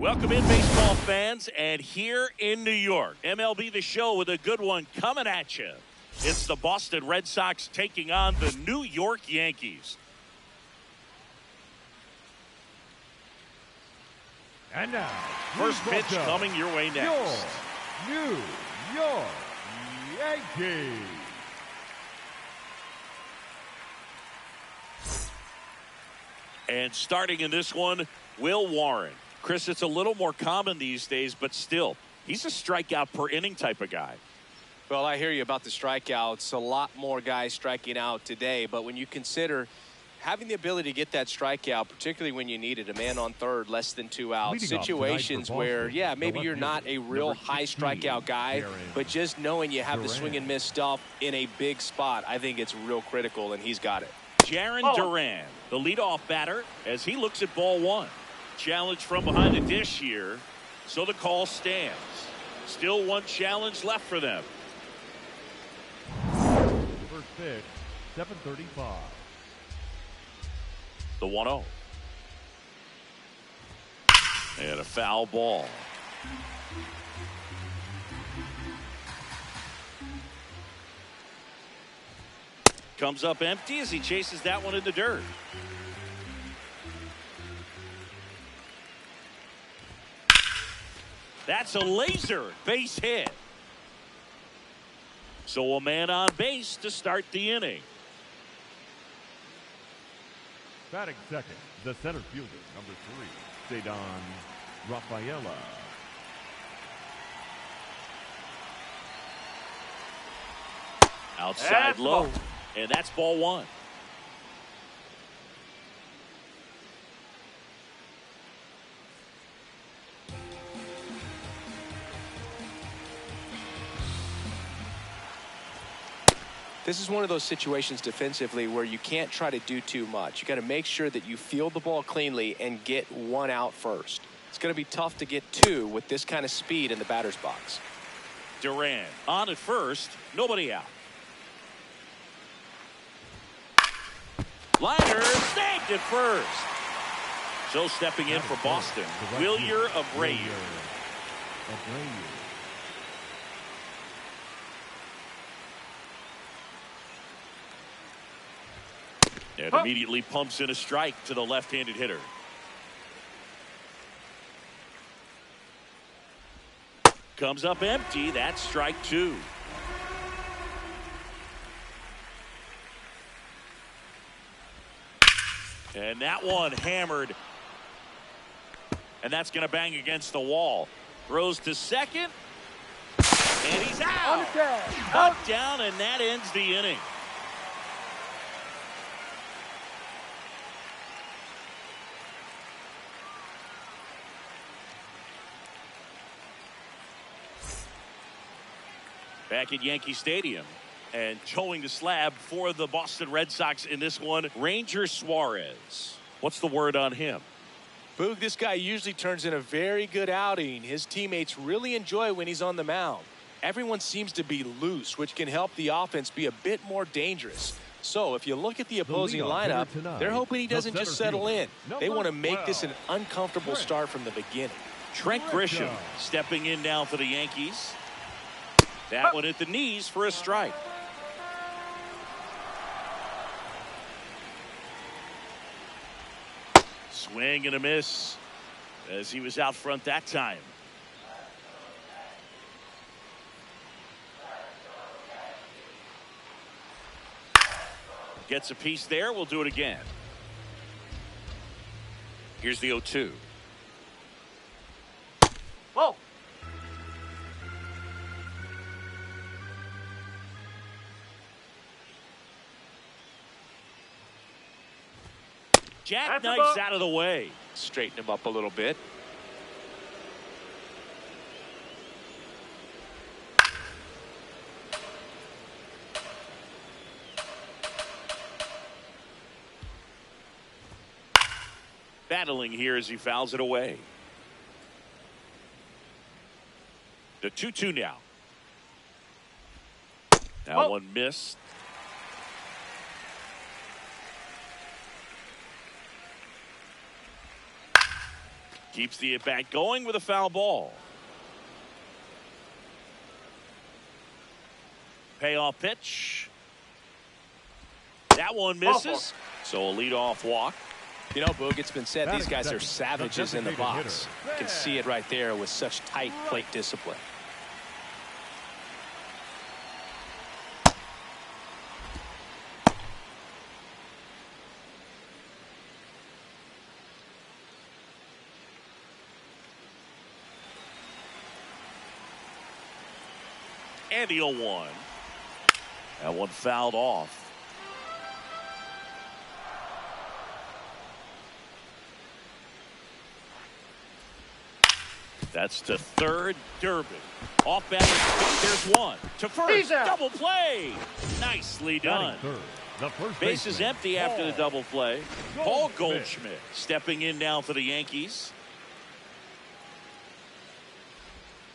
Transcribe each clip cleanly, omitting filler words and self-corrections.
Welcome in, baseball fans, and here in New York, MLB The Show with a good one coming at you. It's the Boston Red Sox taking on the New York Yankees. And now, first pitch coming your way next. Your New York Yankees. And starting in this one, Will Warren. Chris, it's a little more common these days, but still, he's a strikeout per inning type of guy. Well, I hear you about the strikeouts. A lot more guys striking out today, but when you consider having the ability to get that strikeout, particularly when you need it, a man on third, less than 2 outs, situations where, yeah, maybe you're not a real high strikeout guy, but just knowing you have the swing and miss stuff in a big spot, I think it's real critical, and he's got it. Jarren Duran, the leadoff batter, as he looks at ball one. Challenge from behind the dish here, so the call stands. Still one challenge left for them. First pitch, 7:35. The 1-0. And a foul ball. Comes up empty as he chases that one in the dirt. That's a laser base hit. So a man on base to start the inning. Batting second, the center fielder, number 3, Cedon Rafaela. Outside low, and that's ball one. This is one of those situations defensively where you can't try to do too much. You got to make sure that you field the ball cleanly and get 1 out first. It's going to be tough to get 2 with this kind of speed in the batter's box. Duran on at first, nobody out. Liner snagged at first. So stepping in for Boston, Wilyer Abreu. And immediately pumps in a strike to the left-handed hitter. Comes up empty. That's strike 2. And that one hammered. And that's going to bang against the wall. Throws to second. And he's out. Cut down, and that ends the inning. Back at Yankee Stadium, and towing the slab for the Boston Red Sox in this one, Ranger Suarez. What's the word on him? Boog, this guy usually turns in a very good outing. His teammates really enjoy when he's on the mound. Everyone seems to be loose, which can help the offense be a bit more dangerous. So if you look at the opposing lineup, they're hoping he doesn't just settle in. They want to make this an uncomfortable start from the beginning. Trent Grisham stepping in now for the Yankees. That one at the knees for a strike. Swing and a miss as he was out front that time. Gets a piece there. We'll do it again. Here's the 0-2. Whoa. Jackknifes out of the way. Straighten him up a little bit. Battling here as he fouls it away. The 2-2 now. That one missed. Keeps the at-bat going with a foul ball. Payoff pitch. That one misses. So a leadoff walk. You know, Boog, it's been said these guys are savages in the box. You can see it right there with such tight plate discipline. And the 0-1. That one fouled off. That's to third. Durbin. Off balance. There's one. To first. Double play. Nicely done. Base is empty after the double play. Paul Goldschmidt stepping in now for the Yankees.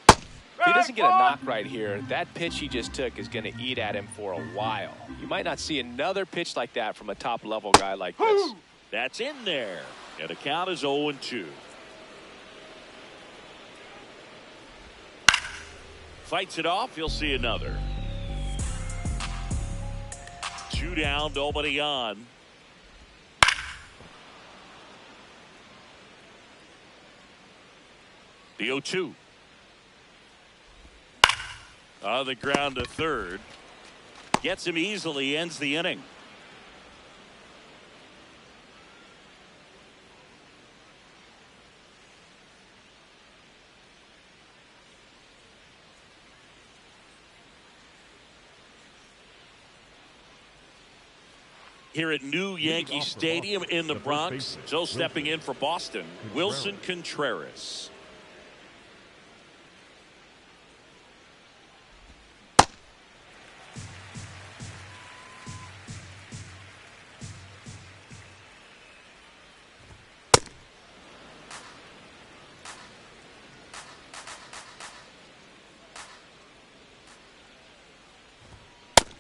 If he doesn't get a knock right here, that pitch he just took is going to eat at him for a while. You might not see another pitch like that from a top-level guy like this. That's in there. And the count is 0-2. Fights it off. You'll see another. 2 down, nobody on. The 0-2. On the ground to third. Gets him easily, ends the inning. Here at new Yankee Stadium in the Bronx, Joe stepping in for Boston, Wilson Contreras.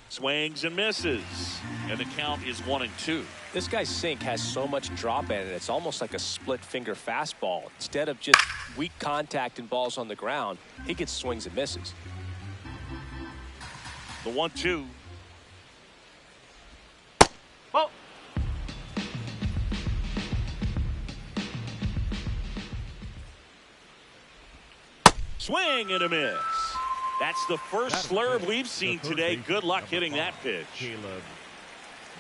Swings and misses. And the count is 1-2. This guy's sink has so much drop in it. It's almost like a split finger fastball. Instead of just weak contact and balls on the ground, he gets swings and misses. The 1-2. Oh. Swing and a miss. That's the first slurve we've seen today. Good luck hitting that pitch. Caleb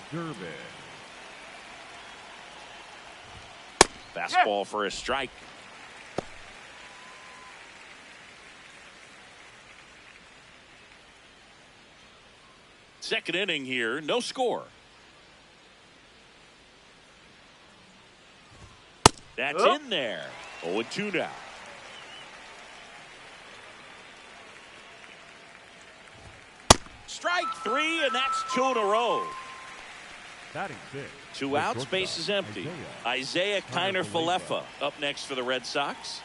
Durbin. Fastball for a strike. Second inning here, no score. That's in there. 0-2 now. Strike 3, and that's 2 in a row. Batting 6. 2 outs, base is empty. Isaiah Kiner-Falefa up next for the Red Sox.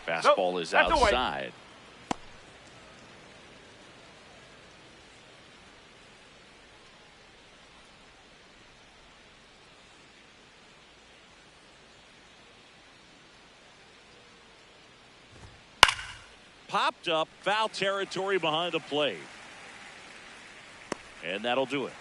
Fastball is outside. Popped up, foul territory behind the plate. And that'll do it.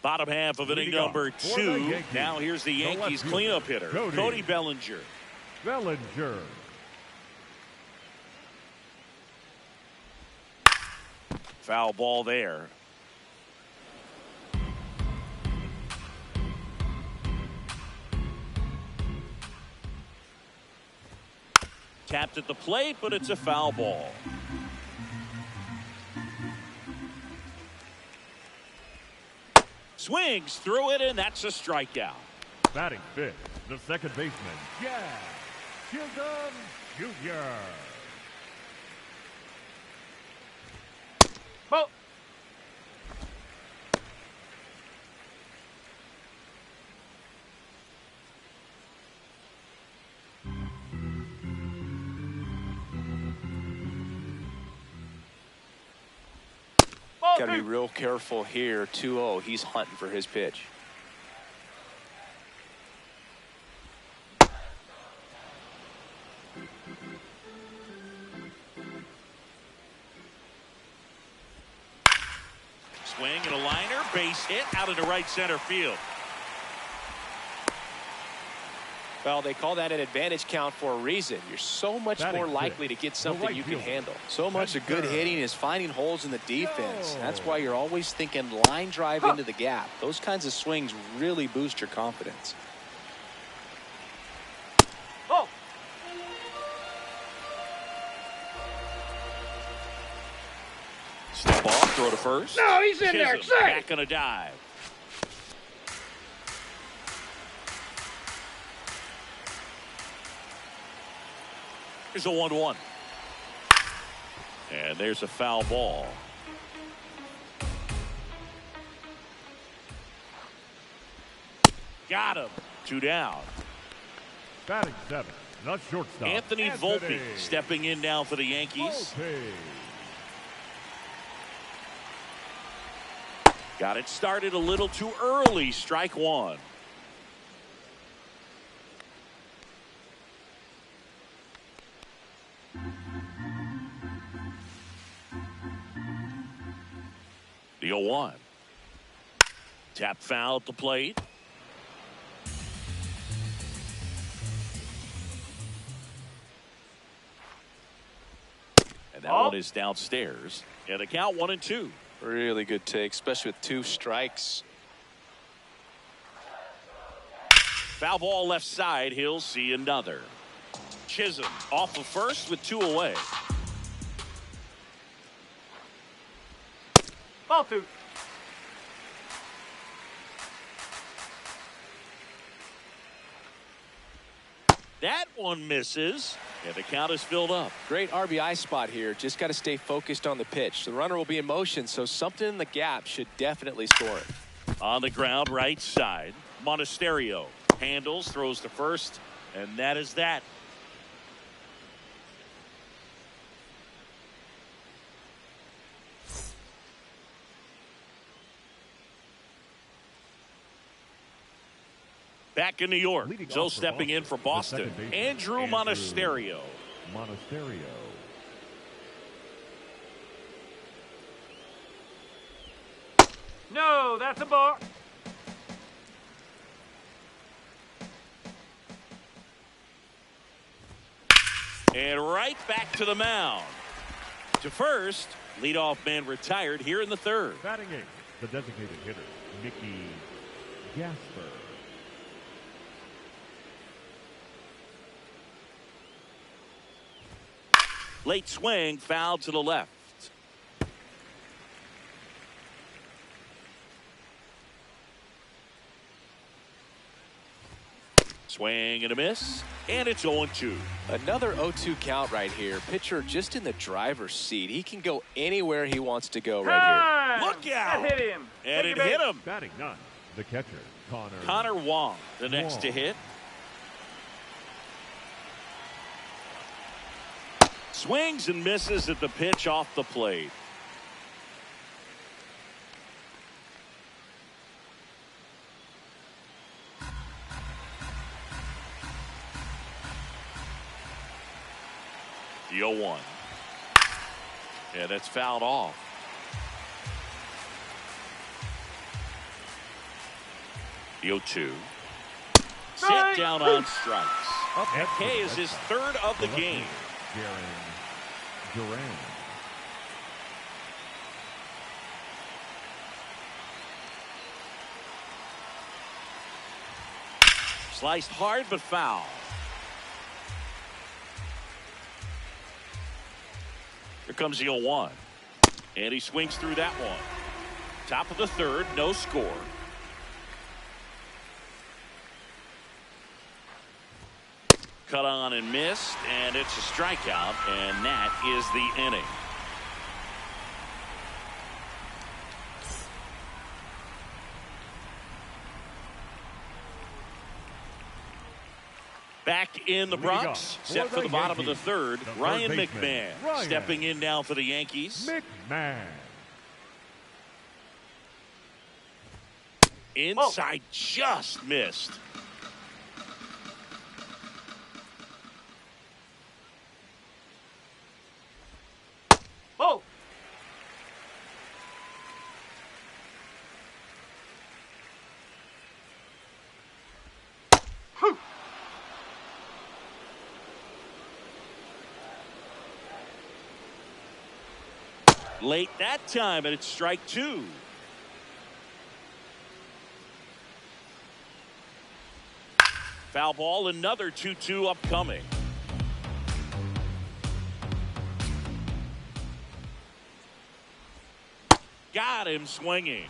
Bottom half of inning number 2. Now here's the Yankees cleanup hitter, Cody Bellinger. Bellinger. Foul ball there. Tapped at the plate, but it's a foul ball. Swings through it, and that's a strikeout. Batting 5th, the second baseman, Chisholm Jr. Oh. Got to be real careful here. 2-0. He's hunting for his pitch. Swing and a liner, base hit out into right center field. Well, they call that an advantage count for a reason. You're so much more likely to get something you can handle. So much of good hitting is finding holes in the defense. That's why you're always thinking line drive into the gap. Those kinds of swings really boost your confidence. Oh! Step off, throw to first. No, he's in there. Back on a dive. Here's a 1-1. And there's a foul ball. Got him. 2 down. Batting 7, the shortstop. Anthony Volpe stepping in now for the Yankees. Got it started a little too early. Strike 1. The 0-1. Tap foul at the plate. And that one is downstairs. And the count 1-2. Really good take, especially with 2 strikes. Foul ball left side. He'll see another. Chisholm off of first with 2 away. Ball 2. That one misses. And the count is filled up. Great RBI spot here. Just got to stay focused on the pitch. The runner will be in motion, so something in the gap should definitely score it. On the ground, right side. Monasterio handles, throws to first, and that is that. Back in New York, so stepping in for Boston, Andrew Monasterio. No, that's a ball. And right back to the mound. To first, leadoff man retired here in the 3rd. Batting 8, the designated hitter, Mickey Gasper. Late swing, foul to the left. Swing and a miss, and it's 0-2. Another 0-2 count right here. Pitcher just in the driver's seat. He can go anywhere he wants to go right here. Look out! That hit him. And it hit him. Batting 9, the catcher, Connor Wong, the next to hit. Swings and misses at the pitch off the plate. The 0-1. And it's fouled off. The 0-2. Sit down on strikes. K is his 3rd of the game. Duran. Sliced hard but foul. Here comes the 0-1. And he swings through that one. Top of the 3rd, no score. Cut on and missed, and it's a strikeout, and that is the inning. Back in the Bronx, set for the bottom of the 3rd, Ryan McMahon stepping in now for the Yankees. McMahon. Inside, just missed. Oh. Late that time, and it's strike two. Foul ball, another 2-2 upcoming. Got him swinging.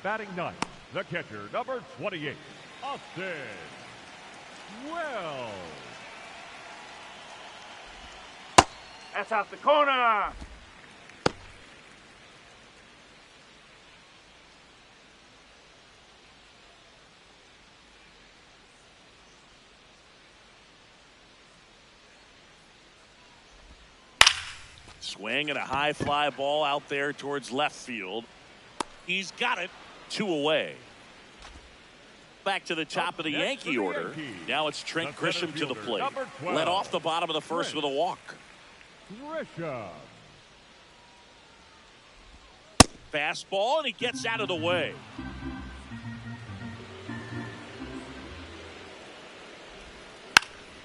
Batting ninth, the catcher, number 28, Austin Wells. That's out the corner. Swing and a high fly ball out there towards left field. He's got it. 2 away. Back to the top of the Yankee order. Now it's Trent Grisham to the plate. Led off the bottom of the first with a walk. Grisham. Fastball, and he gets out of the way.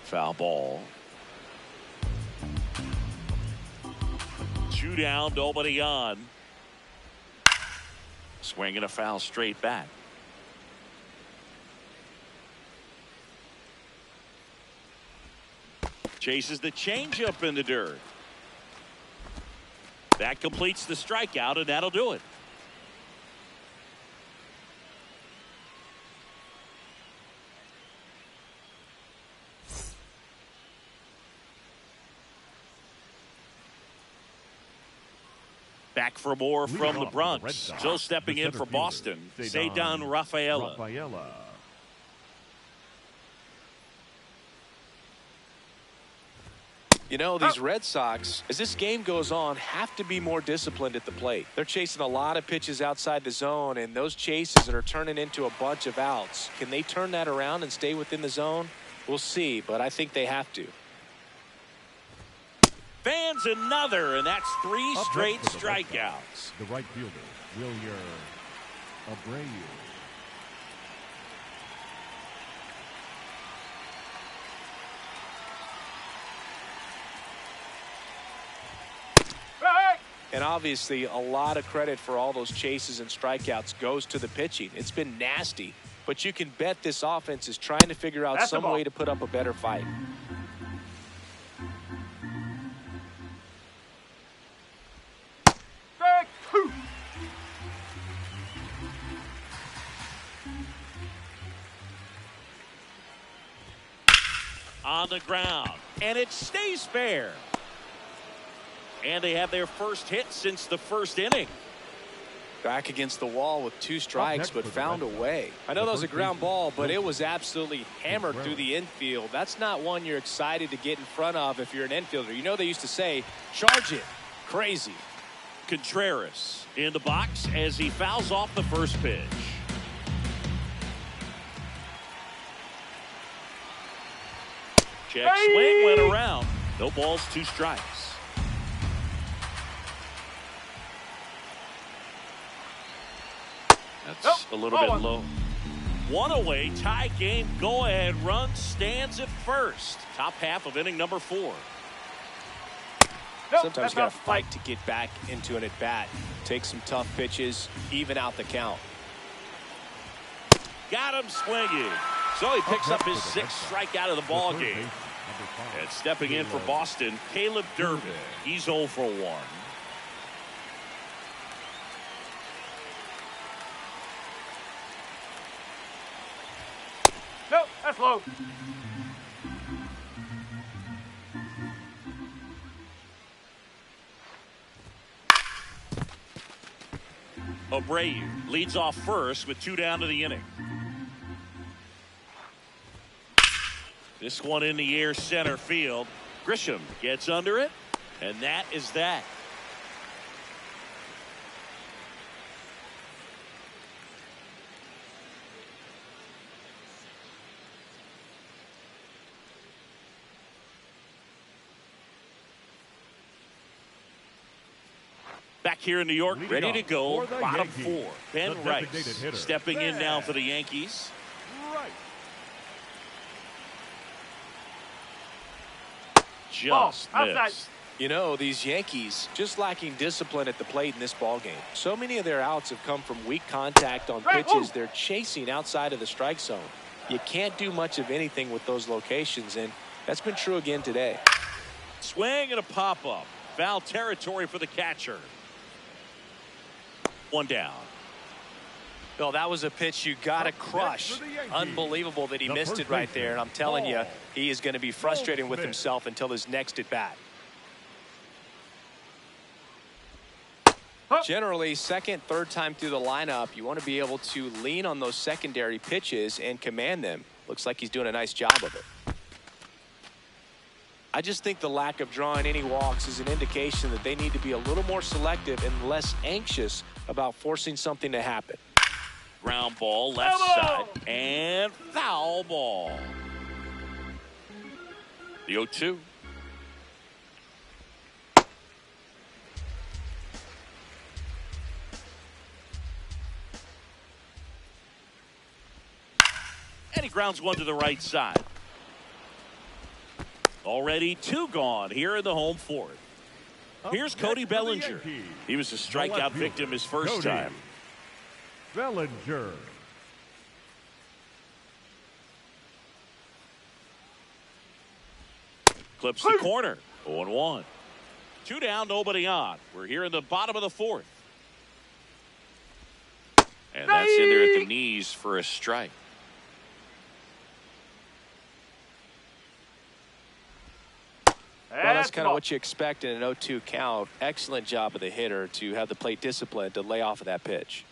Foul ball. 2 down, nobody on. Swinging a foul straight back. Chases the changeup in the dirt. That completes the strikeout, and that'll do it. Back for more from the Bronx. Still stepping in for Boston, Cedar Rafaela. You know, these Red Sox, as this game goes on, have to be more disciplined at the plate. They're chasing a lot of pitches outside the zone, and those chases that are turning into a bunch of outs. Can they turn that around and stay within the zone? We'll see, but I think they have to. Fans another, and that's 3 straight strikeouts. The right fielder, Wilyer Abreu. And obviously, a lot of credit for all those chases and strikeouts goes to the pitching. It's been nasty, but you can bet this offense is trying to figure out some way to put up a better fight. On the ground, and it stays fair. And they have their first hit since the first inning. Back against the wall with 2 strikes, but found a way. I know that was a ground ball, but it was absolutely hammered through the infield. That's not one you're excited to get in front of if you're an infielder. You know they used to say, charge it. Crazy. Contreras in the box as he fouls off the first pitch. Check swing, went around. No balls, 2 strikes. That's a little bit low. 1 away, tie game, go ahead run stands at first. Top half of inning number 4. Sometimes you got to fight to get back into an at-bat. Take some tough pitches, even out the count. Got him swinging. So he picks up his 6th strikeout of the ball game. And stepping in for Boston, Caleb Durbin. He's 0 for 1. Nope, that's low. Abreu leads off first with 2 down to the inning. This one in the air center field. Grisham gets under it, and that is that. here in New York, Leading ready to off go. for the Bottom Yankees, four. Ben the Rice designated hitter, stepping in now for the Ben Yankees. Rice. Just outside. missed. You know, these Yankees just lacking discipline at the plate in this ballgame. So many of their outs have come from weak contact on pitches they're chasing outside of the strike zone. You can't do much of anything with those locations, and that's been true again today. Swing and a pop-up. Foul territory for the catcher. One down. No, that was a pitch you got to crush. Unbelievable that he missed it right there, and I'm telling you, he is going to be frustrated with himself until his next at-bat. Generally, second, third time through the lineup, you want to be able to lean on those secondary pitches and command them. Looks like he's doing a nice job of it. I just think the lack of drawing any walks is an indication that they need to be a little more selective and less anxious about forcing something to happen. Ground ball, left side, and foul ball. The 0-2. And he grounds one to the right side. Already 2 gone here in the home fourth. Here's Cody Bellinger. He was a strikeout victim his first time. Bellinger. Clips the corner. 0-1. 2 down, nobody on. We're here in the bottom of the fourth. And that's in there at the knees for a strike. Well, that's kind of what you expect in an 0-2 count. Excellent job of the hitter to have the plate discipline to lay off of that pitch.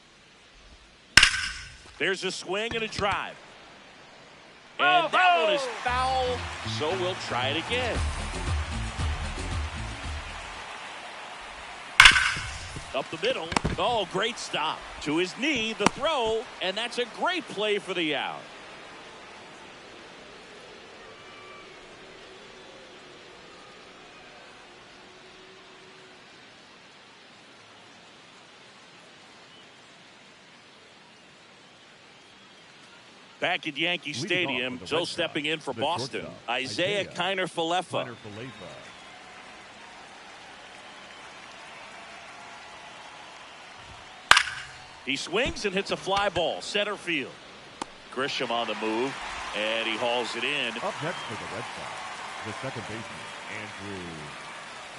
There's a swing and a drive. And that one is foul, so we'll try it again. Up the middle. Oh, great stop. To his knee, the throw, and that's a great play for the out. Back at Yankee Stadium, Joe stepping in for Boston. Isaiah Kiner-Falefa. He swings and hits a fly ball, center field. Grisham on the move, and he hauls it in. Up next for the Red Sox, the second baseman, Andrew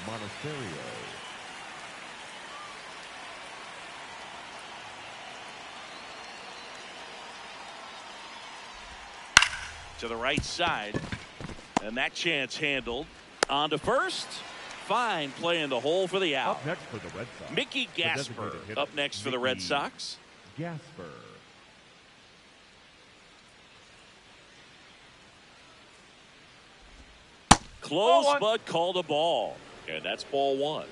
Monasterio. To the right side, and that chance handled. On to first. Fine play in the hole for the out. Up next for the Red Sox, Mickey Gasper up next for the Red Sox. Gasper. Close, but called a ball. And that's ball 1.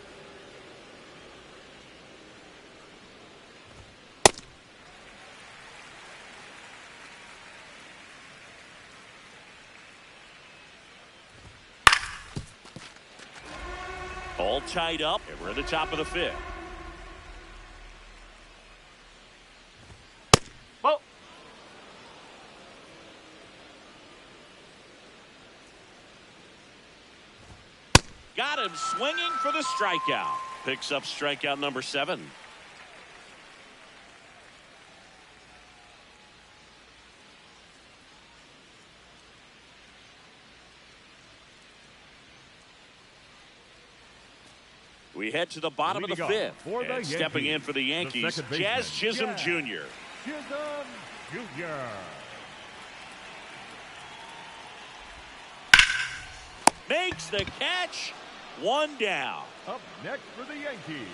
All tied up, and we're at the top of the 5th. Well, got him swinging for the strikeout. Picks up strikeout number 7. We head to the bottom of the 5th. And stepping in for the Yankees, Jazz Chisholm Jr. Chisholm Jr. Makes the catch. 1 down. Up next for the Yankees,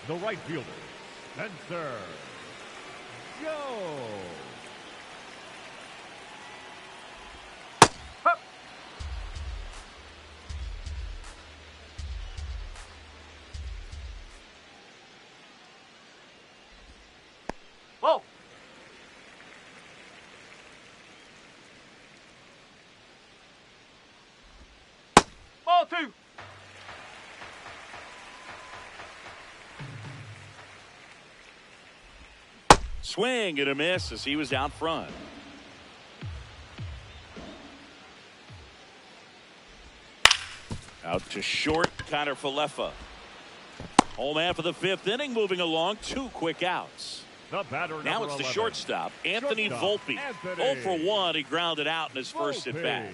the right fielder, Spencer Joe. whoa. Ball 2. Swing and a miss as he was out front. Out to short, Connor Falefa. Home half of the fifth inning, moving along, 2 quick outs. Now it's the shortstop, Anthony Volpe. 0 for 1, he grounded out in his first at bat.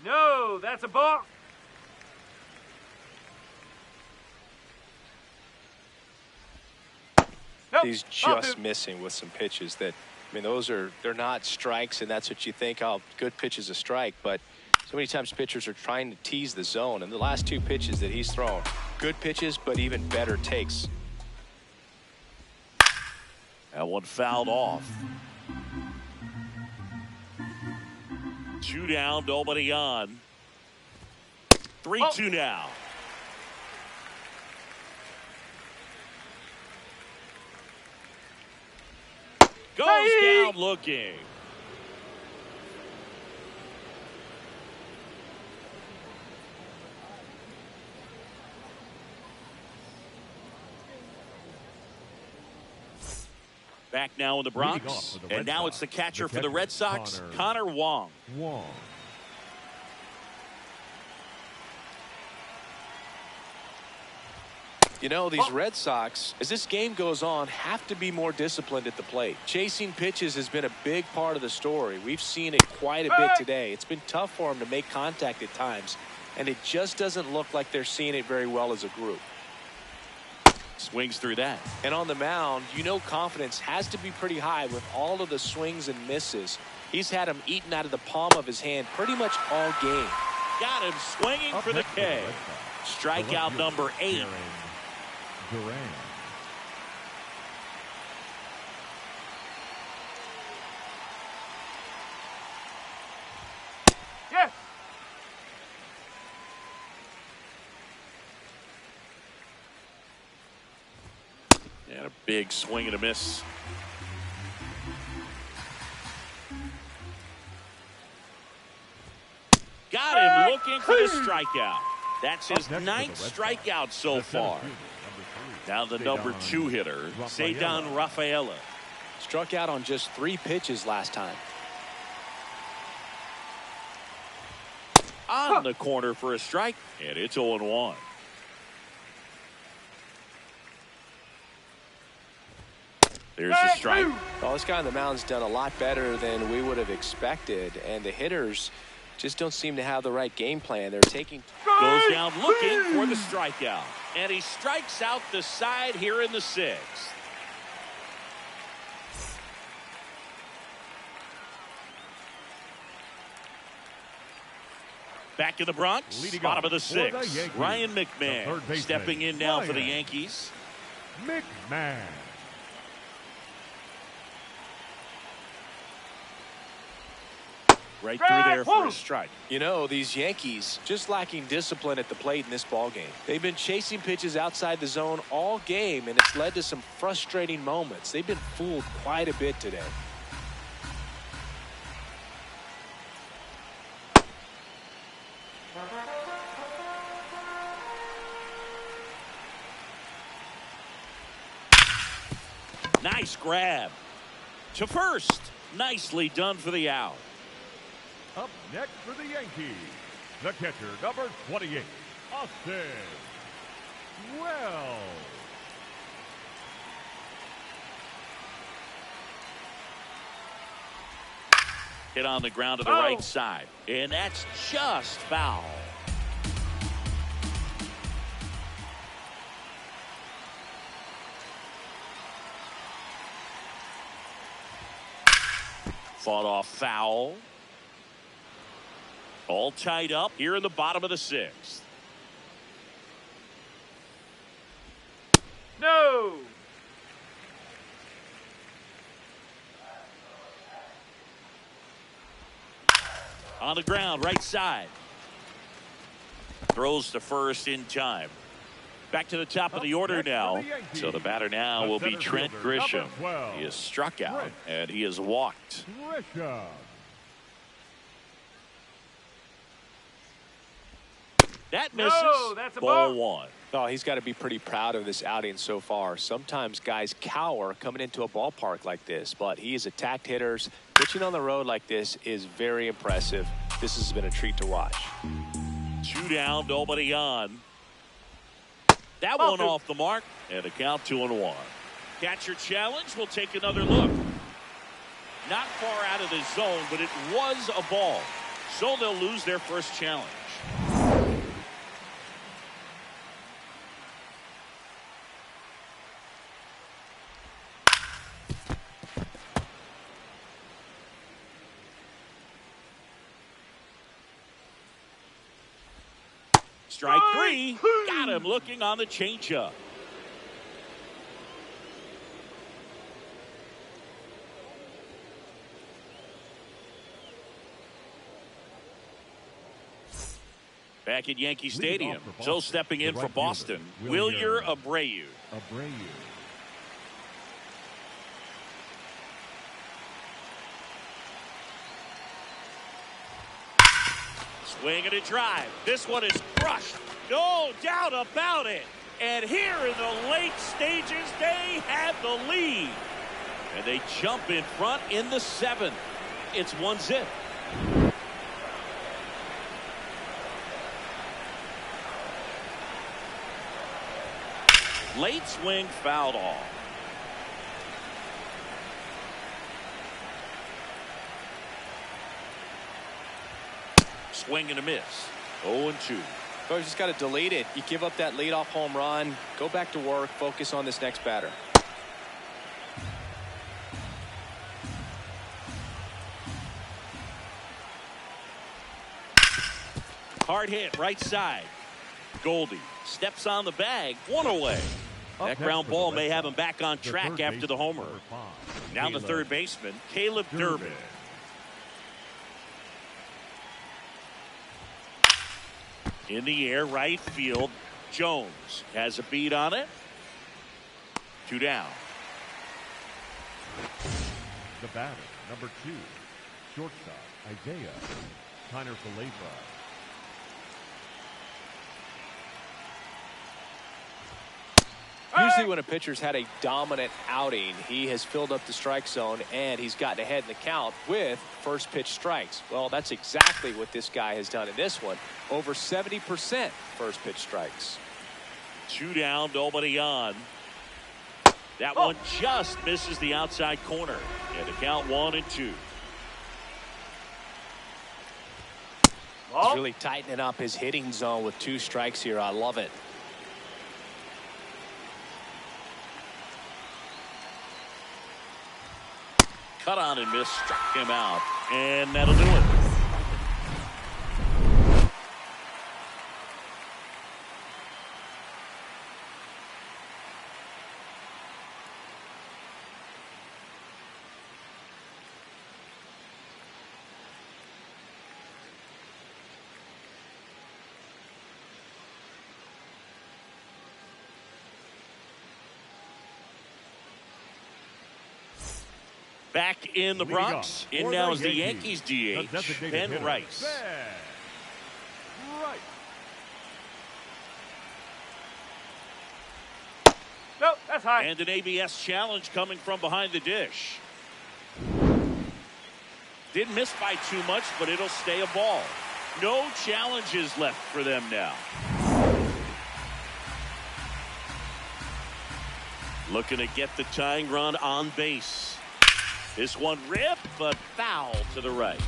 No, that's a ball. Nope. He's just missing with some pitches that, I mean, they're not strikes, and that's what you think, oh, good pitch is a strike, but so many times pitchers are trying to tease the zone, and the last 2 pitches that he's thrown, good pitches, but even better takes. That one fouled off. 2 down, nobody on. 3-2 now. Goes down looking. Back now in the Bronx. And now it's the catcher for the Red Sox, Connor Wong. You know, these Red Sox, as this game goes on, have to be more disciplined at the plate. Chasing pitches has been a big part of the story. We've seen it quite a bit today. It's been tough for them to make contact at times, and it just doesn't look like they're seeing it very well as a group. Swings through that. And on the mound, you know confidence has to be pretty high with all of the swings and misses. He's had them eaten out of the palm of his hand pretty much all game. Got him swinging for the K. Strikeout number 8. Yes. And a big swing and a miss. Got him looking for the strikeout. That's his 9th strikeout so far. Now the number 2 hitter, Cedar Rafaela. Struck out on just 3 pitches last time. On the corner for a strike, and it's 0-1. There's a strike. Well, this guy on the mound's done a lot better than we would have expected, and the hitters just don't seem to have the right game plan. They're taking... Goes down looking for the strikeout. And he strikes out the side here in the 6th. Back in the Bronx, bottom of the 6th. Ryan McMahon stepping in now for the Yankees. McMahon. Right through there for a strike. You know, these Yankees just lacking discipline at the plate in this ballgame. They've been chasing pitches outside the zone all game, and it's led to some frustrating moments. They've been fooled quite a bit today. Nice grab to first. Nicely done for the out. Up next for the Yankees, the catcher, number 28, Austin Wells. Hit on the ground to the right side, and that's just foul. Fought off foul. All tied up here in the bottom of the 6th. No. On the ground, right side. Throws to first in time. Back to the top of the order now. So the batter now will be Trent Grisham. He is struck out, and he is walked. That misses. No, that's a ball ball. 1. Oh, he's got to be pretty proud of this outing so far. Sometimes guys cower coming into a ballpark like this, but he has attacked hitters. Pitching on the road like this is very impressive. This has been a treat to watch. 2 down, nobody on. That one off the mark, and a count 2-1. Catcher challenge. We'll take another look. Not far out of the zone, but it was a ball. So they'll lose their first challenge. Strike 3. Got him looking on the changeup. Back at Yankee Stadium. So stepping in for Boston, Wilyer Abreu. Swing and a drive. This one is crushed. No doubt about it. And here in the late stages, they have the lead. And they jump in front in the 7th. It's 1-0. Late swing fouled off. Swing and a miss. 0-2. Coach just got to delete it. You give up that leadoff home run. Go back to work. Focus on this next batter. Hard hit right side. Goldie steps on the bag. 1 away. That ground ball may have him back on track after the homer. Now the third baseman, Caleb Durbin. In the air, right field. Jones has a beat on it. 2 down. The batter, number 2, shortstop, Isaiah Kiner-Falefa. Usually when a pitcher's had a dominant outing, he has filled up the strike zone and he's gotten ahead in the count with first pitch strikes. Well, that's exactly what this guy has done in this one. Over 70% first pitch strikes. 2 down, nobody on. That one just misses the outside corner. And the count 1-2. He's really tightening up his hitting zone with 2 strikes here. I love it. Cut on and miss, struck him out, and that'll do it. Back in the Bronx. In now is the Yankees DH, Ben Rice. Nope, that's high. And an ABS challenge coming from behind the dish. Didn't miss by too much, but it'll stay a ball. No challenges left for them now. Looking to get the tying run on base. This one ripped, but foul to the right.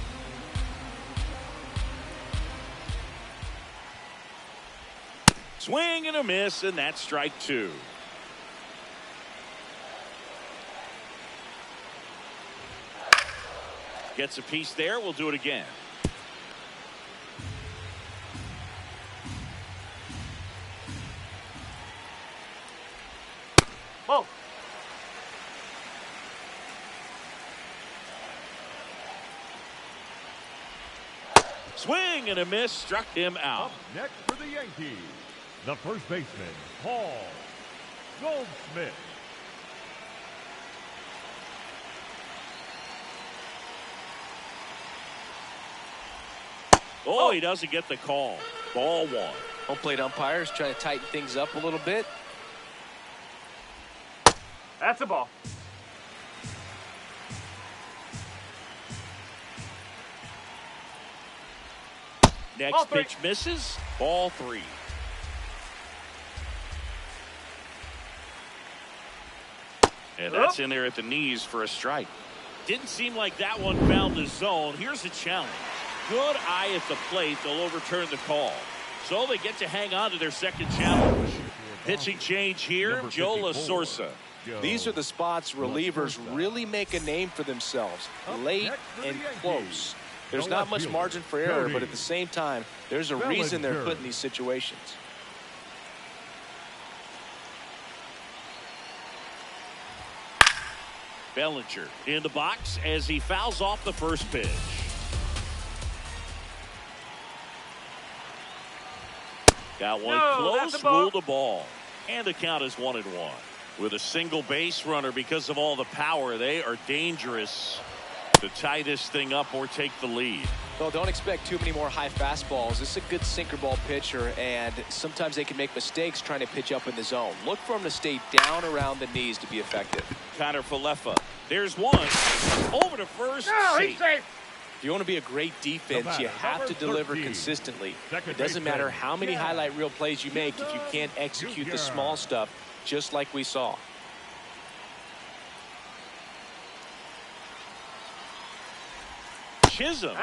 Swing and a miss, and that's strike 2. Gets a piece there. We'll do it again. Whoa. Swing and a miss, struck him out. Up next for the Yankees, the first baseman, Paul Goldschmidt. Oh, he doesn't get the call. Ball one. Home plate umpires trying to tighten things up a little bit. That's a ball. Next pitch misses. Ball three. And that's in there at the knees for a strike. Didn't seem like that one found the zone. Here's the challenge. Good eye at the plate. They'll overturn the call. So they get to hang on to their second challenge. Pitching change here, Joe LaSorsa. These are the spots relievers really make a name for themselves. Late and close. There's not much margin for error, but at the same time, there's a reason they're put in these situations. Bellinger in the box as he fouls off the first pitch. Got one close, ruled the ball. And the count is 1-1. With a single base runner, because of all the power, they are dangerous to tie this thing up or take the lead. Well, don't expect too many more high fastballs. This is a good sinker ball pitcher, and sometimes they can make mistakes trying to pitch up in the zone. Look for him to stay down around the knees to be effective. Connor Falefa. There's one. Over to first. No, he's safe. If you want to be a great defense, you have to deliver consistently. It doesn't matter how many highlight reel plays you make if you can't execute the small stuff, just like we saw. Chisholm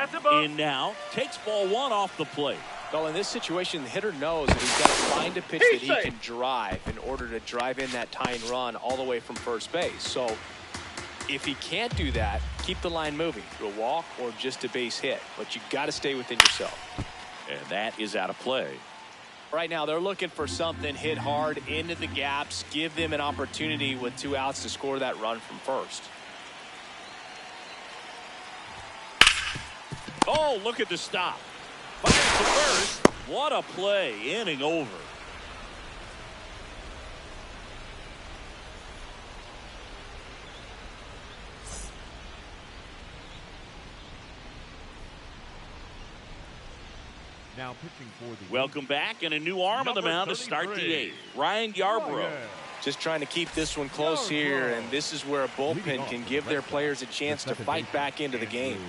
in now, takes ball one off the plate. Well, in this situation, the hitter knows that he's got to find a pitch that he can drive in order to drive in that tying run all the way from first base. So if he can't do that, keep the line moving through a walk or just a base hit. But you got to stay within yourself. And that is out of play. Right now, they're looking for something, hit hard into the gaps, give them an opportunity with 2 outs to score that run from first. Oh, look at the stop. Fires to first. What a play. Inning over. Now pitching for the Welcome back, and a new arm on the mound to start the 8th. Ryan Yarbrough. Just trying to keep this one close here, and this is where a bullpen can give their players a chance to fight back into the game.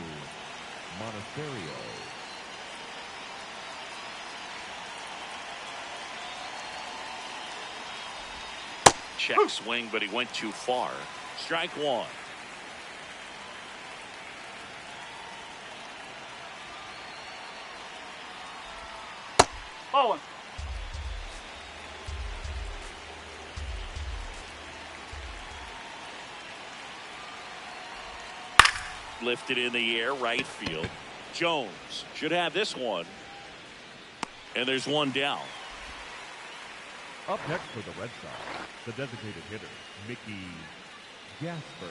Check swing, but he went too far. Strike one. Ball one. Lifted in the air, right field. Jones should have this one. And there's one down. Up next for the Red Sox, the designated hitter, Mickey Gasper.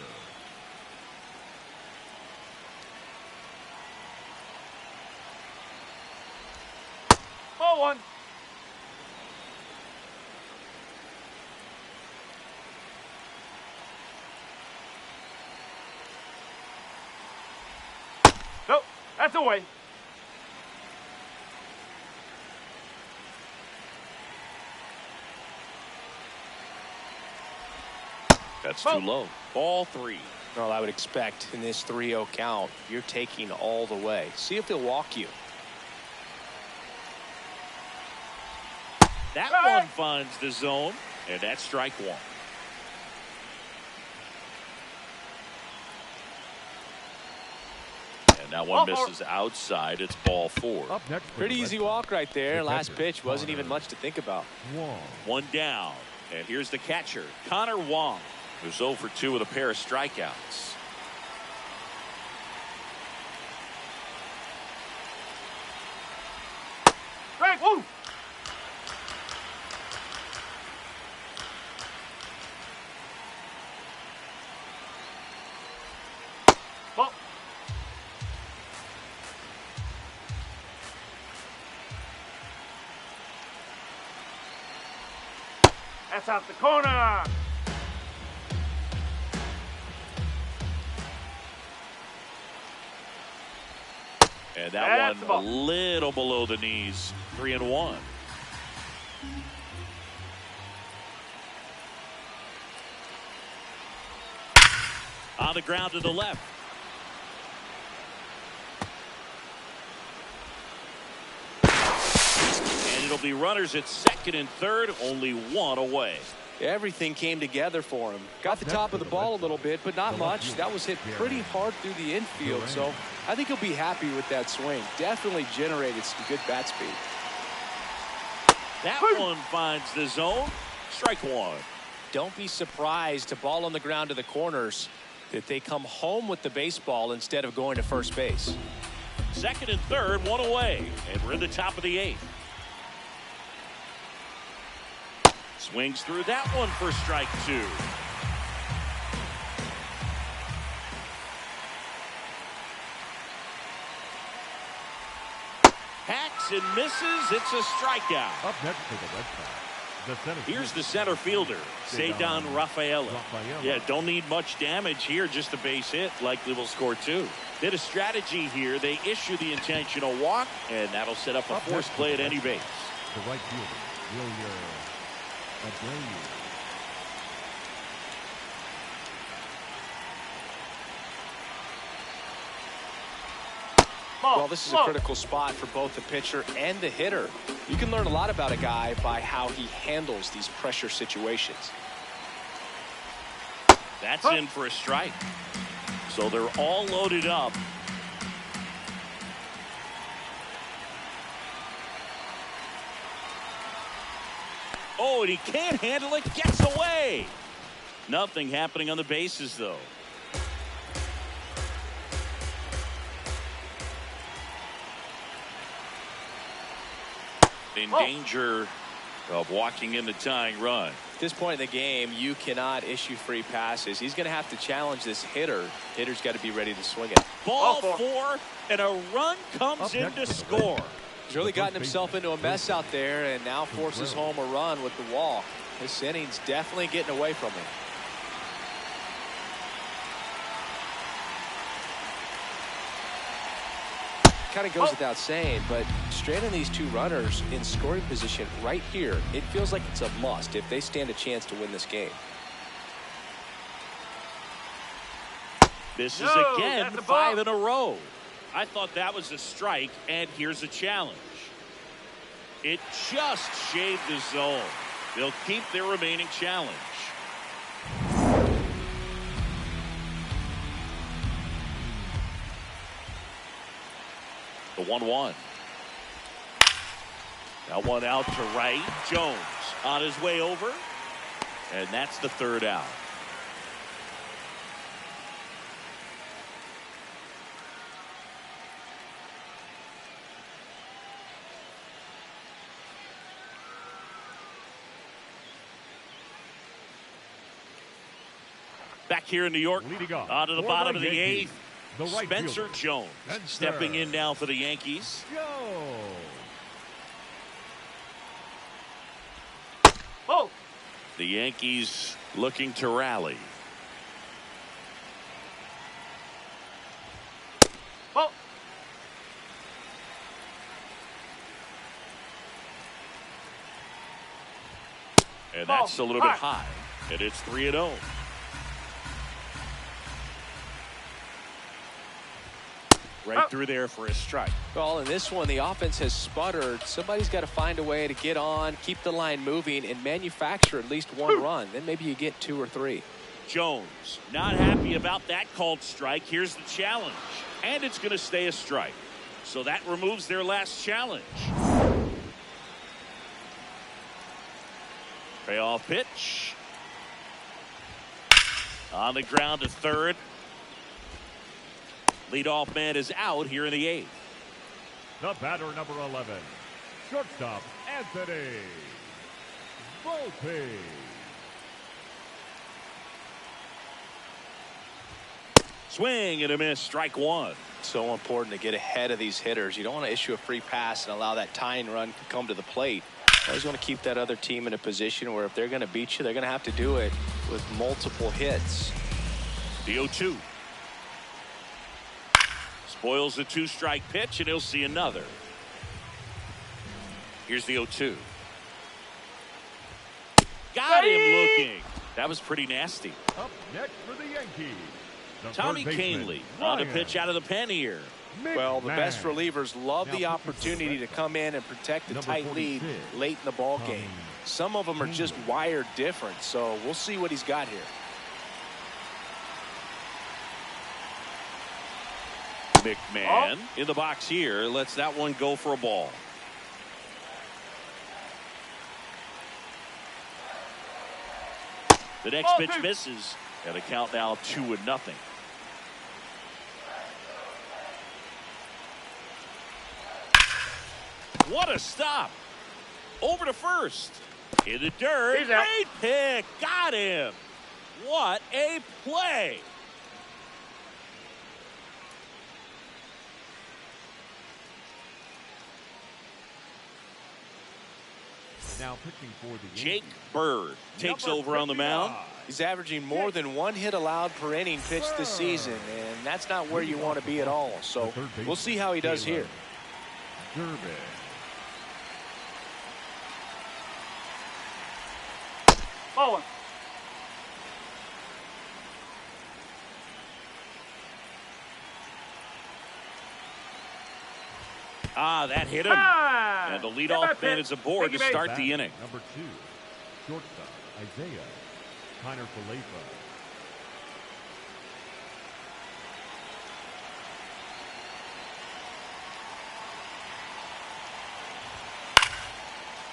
Ball one. Nope, that's away. That's too low. Ball three. Well, I would expect in this 3-0 count, you're taking all the way. See if they'll walk you. That one finds the zone, and that's strike one. And that one misses outside. It's ball four. Up next Pretty easy walk right there. Last pitch wasn't even much to think about. One down. And here's the catcher, Connor Wong, who's 0 for 2 with a pair of strikeouts. Strike one. Ball. That's out the corner. And that one a little below the knees. 3-1. On the ground to the left. And it'll be runners at second and third, only one away. Everything came together for him. Got the top of the ball a little bit, but not much. That was hit pretty hard through the infield, so I think he'll be happy with that swing. Definitely generated some good bat speed. That one finds the zone. Strike one. Don't be surprised to ball on the ground to the corners that they come home with the baseball instead of going to first base. Second and third, one away, and we're in the top of the eighth. Swings through that one for strike two. Hacks and misses. It's a strikeout. Up next for the Red Sox. Here's the center fielder, Cedar Rafaela. Yeah, don't need much damage here, just a base hit. Likely will score two. Bit of strategy here. They issue the intentional walk, and that'll set up a forced play at any base. The right fielder, William Abreu. Well, this is a critical spot for both the pitcher and the hitter. You can learn a lot about a guy by how he handles these pressure situations. That's in for a strike. So they're all loaded up. Oh, and he can't handle it. Gets away. Nothing happening on the bases, though. In danger of walking in the tying run. At this point in the game, you cannot issue free passes. He's going to have to challenge this hitter. Hitter's got to be ready to swing it. Ball four, and a run comes in to score. He's really gotten himself into a mess out there and now forces home a run with the walk. This inning's definitely getting away from him. Kind of goes without saying, but stranding these two runners in scoring position right here, it feels like it's a must if they stand a chance to win this game. This is again 5 in a row. I thought that was a strike, and here's a challenge. It just shaved the zone. They'll keep their remaining challenge. The 1-1. That one out to right. Jones on his way over. And that's the third out. Back here in New York, out of the bottom of the eighth. Spencer Jones stepping in now for the Yankees. Oh! The Yankees looking to rally. Oh! And that's a little bit high. And it's 3-0. Right through there for a strike. Well, in this one, the offense has sputtered. Somebody's got to find a way to get on, keep the line moving, and manufacture at least one run. Then maybe you get 2 or 3. Jones not happy about that called strike. Here's the challenge. And it's going to stay a strike. So that removes their last challenge. Payoff pitch. On the ground to third. Leadoff man is out here in the eighth. The batter, number 11, shortstop Anthony Volpe. Swing and a miss, strike one. So important to get ahead of these hitters. You don't want to issue a free pass and allow that tying run to come to the plate. You always want to keep that other team in a position where if they're going to beat you, they're going to have to do it with multiple hits. The 0-2. Spoils the 2-strike pitch, and he'll see another. Here's the 0-2. Got him looking. That was pretty nasty. Up next for the Yankees, the Tommy third baseman, Kahnle on a Ryan pitch out of the pen here. Well, the McMahon. best relievers love Now the pitching for the opportunity to Red Sox, come in and protect a number tight lead 46, late in the ball Tommy game. Some of them are just Kahnle. wired different, so we'll see what he's got here. McMahon in the box here lets that one go for a ball. The next pitch misses, and the count now 2-0. What a stop. Over to first. In the dirt. He's out. Great pick. Got him. What a play. Now pitching for the Jake Yankees, Bird takes number over on the mound. 59. He's averaging more than 1 hit allowed per inning pitched this season, and that's not where you want to be at all. So we'll see how he does here. Durbin. Ball one. Ah, that hit him. Ah! And the Get back leadoff man pitch. is aboard to Biggie start Back, the inning. Number 2, shortstop Isaiah Kiner Falefa.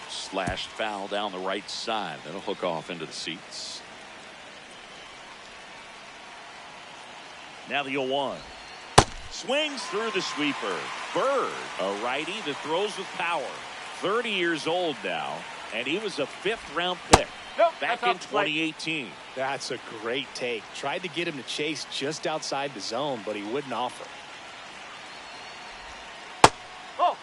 Slashed foul down the right side. That'll hook off into the seats. Now the 0-1. Swings through the sweeper. Bird, a righty that throws with power. 30 years old now, and he was a 5th-round pick Nope, back that's in off the plate. 2018. That's a great take. Tried to get him to chase just outside the zone, but he wouldn't offer. Oh.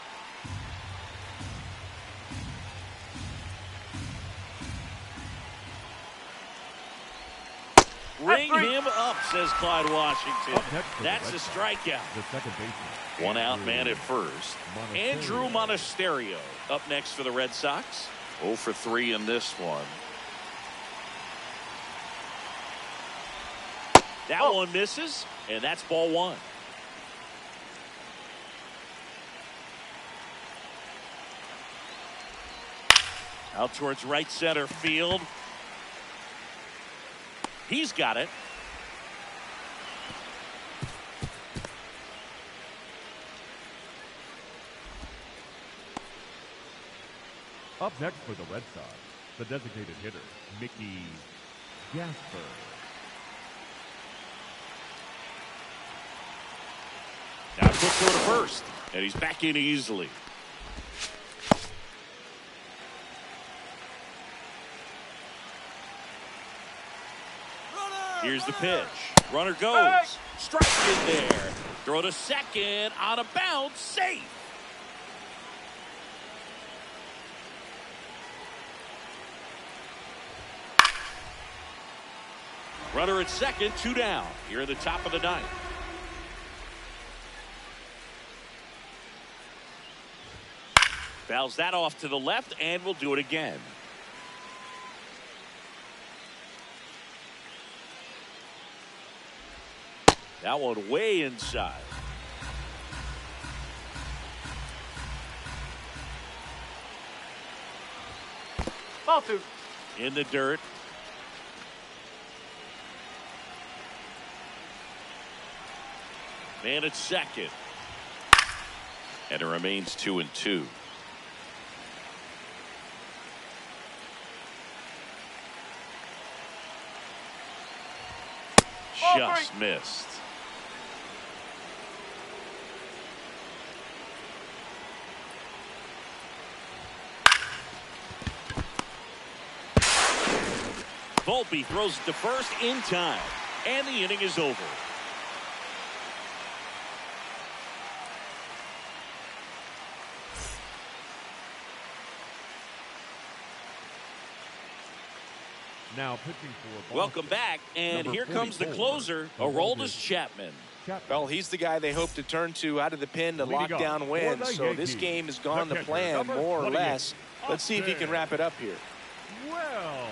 Ring three. him up, says Clyde Washington. Up next for the That's Red a Sox, strikeout. The second baseman. One out Andrew man at first. Monasterio. Andrew Monasterio up next for the Red Sox. 0 for 3 in this one. That one misses, and that's ball 1. Out towards right center field. He's got it. Up next for the Red Sox, the designated hitter, Mickey Gasper. Now quick throw to first, and he's back in easily. Here's the pitch. Runner goes. Strike in there. Throw to second. On a bounce. Safe. Runner at second. 2 down. Here in the top of the 9th. Fouls that off to the left, and we'll do it again. That one way inside. Ball 2. In the dirt. Man at second. And it remains 2-2. Just missed. Volpe throws it to first in time, and the inning is over. Now pitching for Boston. Welcome back, and Number here comes the 44, closer, Aroldis Chapman. captain. Well, he's the guy they hope to turn to out of the pen to lock down wins. So this game has gone to plan, more or less. Let's see if he can wrap it up here. Well.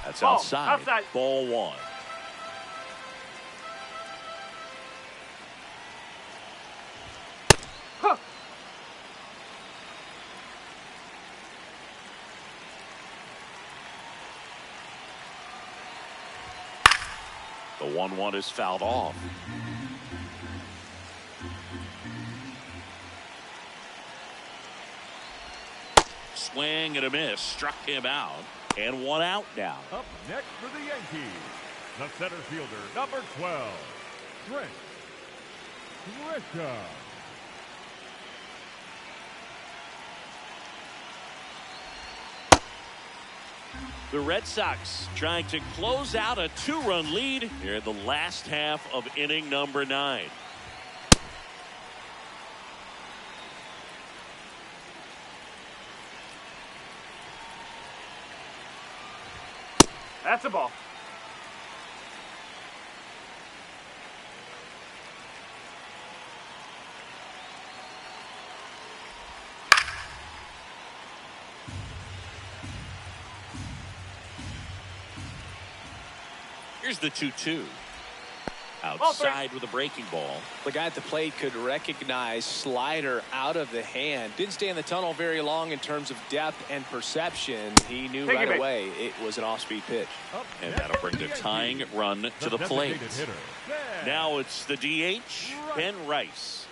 That's outside. Ball one. Huh. The 1-1 is fouled off. Swing and a miss. Struck him out. And one out now. Up next for the Yankees, the center fielder, number 12, Trent Grisham. The Red Sox trying to close out a 2-run lead here in the last half of inning number 9. That's a ball. Here's the 2-2. Outside with a breaking ball. The guy at the plate could recognize slider out of the hand. Didn't stay in the tunnel very long in terms of depth and perception. He knew right away it was an off-speed pitch. And that'll bring the tying run to the plate. Now it's the DH, Ben Rice.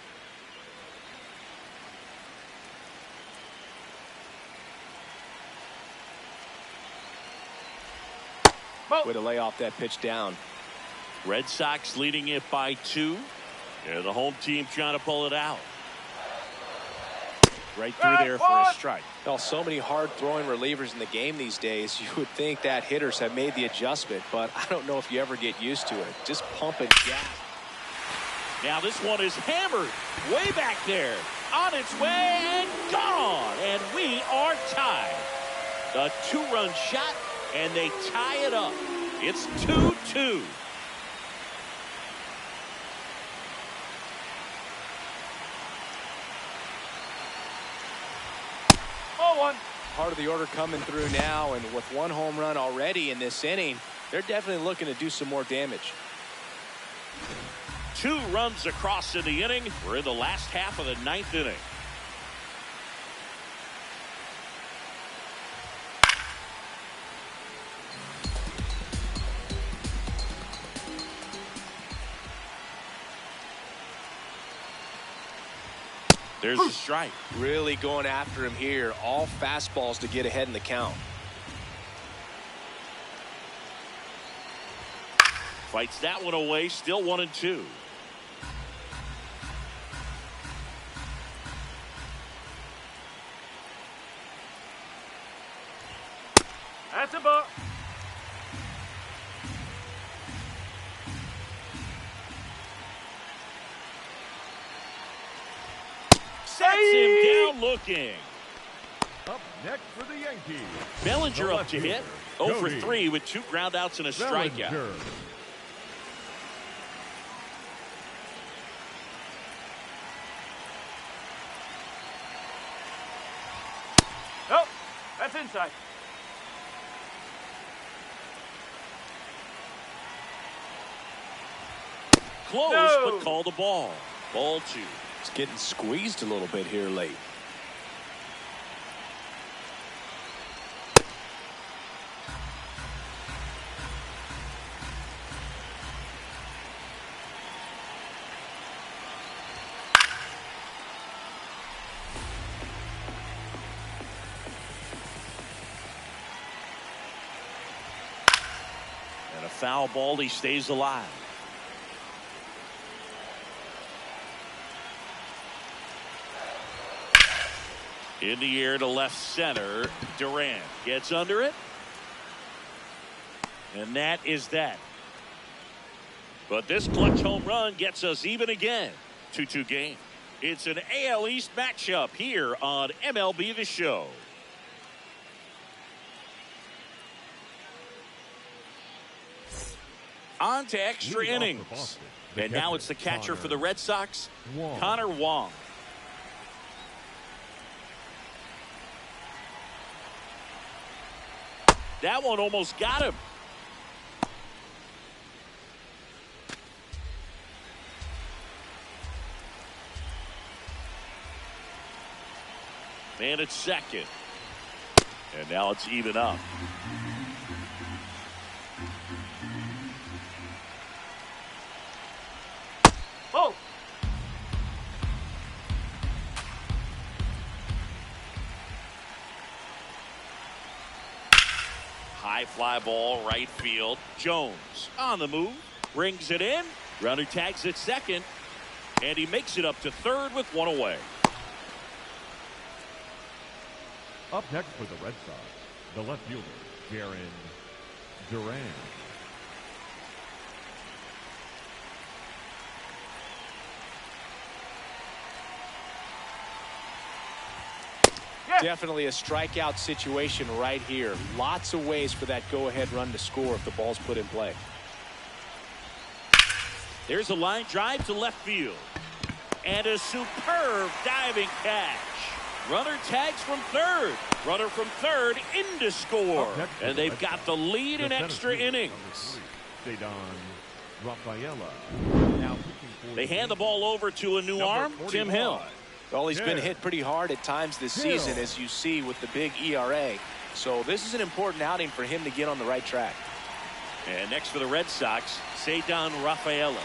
Way to lay off that pitch down. Red Sox leading it by 2. Yeah, the home team trying to pull it out. Right through there for a strike. Well, so many hard-throwing relievers in the game these days, you would think that hitters have made the adjustment, but I don't know if you ever get used to it. Just pumping gas. Now this one is hammered way back there. On its way and gone. And we are tied. The 2-run shot, and they tie it up. It's 2-2. Part of the order coming through now, and with 1 home run already in this inning, they're definitely looking to do some more damage. 2 runs across in the inning. We're in the last half of the 9th inning. There's a strike. Really going after him here. All fastballs to get ahead in the count. Fights that one away. Still 1-2. That's a ball. Sets him down looking. Up next for the Yankees, Bellinger up to hit. 0 for 3 with 2 groundouts and a strikeout. Oh, that's inside. Close, but called the ball. Ball 2. It's getting squeezed a little bit here late. And a foul ball, he stays alive. In the air to left center. Durant gets under it. And that is that. But this clutch home run gets us even again. 2-2 game. It's an AL East matchup here on MLB The Show. On to extra innings. And now it's the catcher for the Red Sox, Connor Wong. That one almost got him. Man at second. And now it's even up. Oh! High fly ball, right field. Jones on the move. Brings it in. Runner tags at second. And he makes it up to third with one away. Up next for the Red Sox, the left fielder, Jaron Duran. Definitely a strikeout situation right here. Lots of ways for that go-ahead run to score if the ball's put in play. There's a line drive to left field. And a superb diving catch. Runner tags from third. Runner from third in to score. And they've got the lead in extra innings. They hand the ball over to a new arm, Tim Hill. Well, he's been hit pretty hard at times this season, as you see with the big ERA. So this is an important outing for him to get on the right track. And next for the Red Sox, Cedar Rafaela.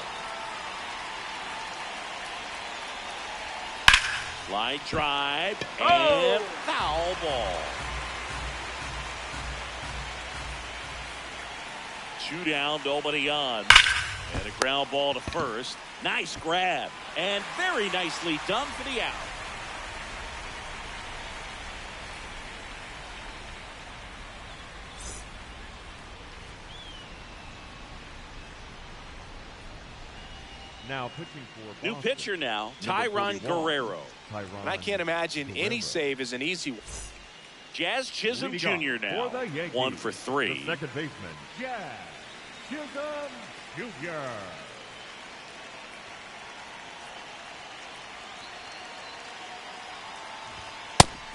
Line drive and foul ball. 2 down, nobody on. And a ground ball to first. Nice grab. And very nicely done for the out. Now pitching for Boston. New pitcher now, Tyron Guerrero. And I can't imagine any save is an easy one. Jazz Chisholm Jr. now, 1 for 3. The second baseman, Jazz Chisholm Jr.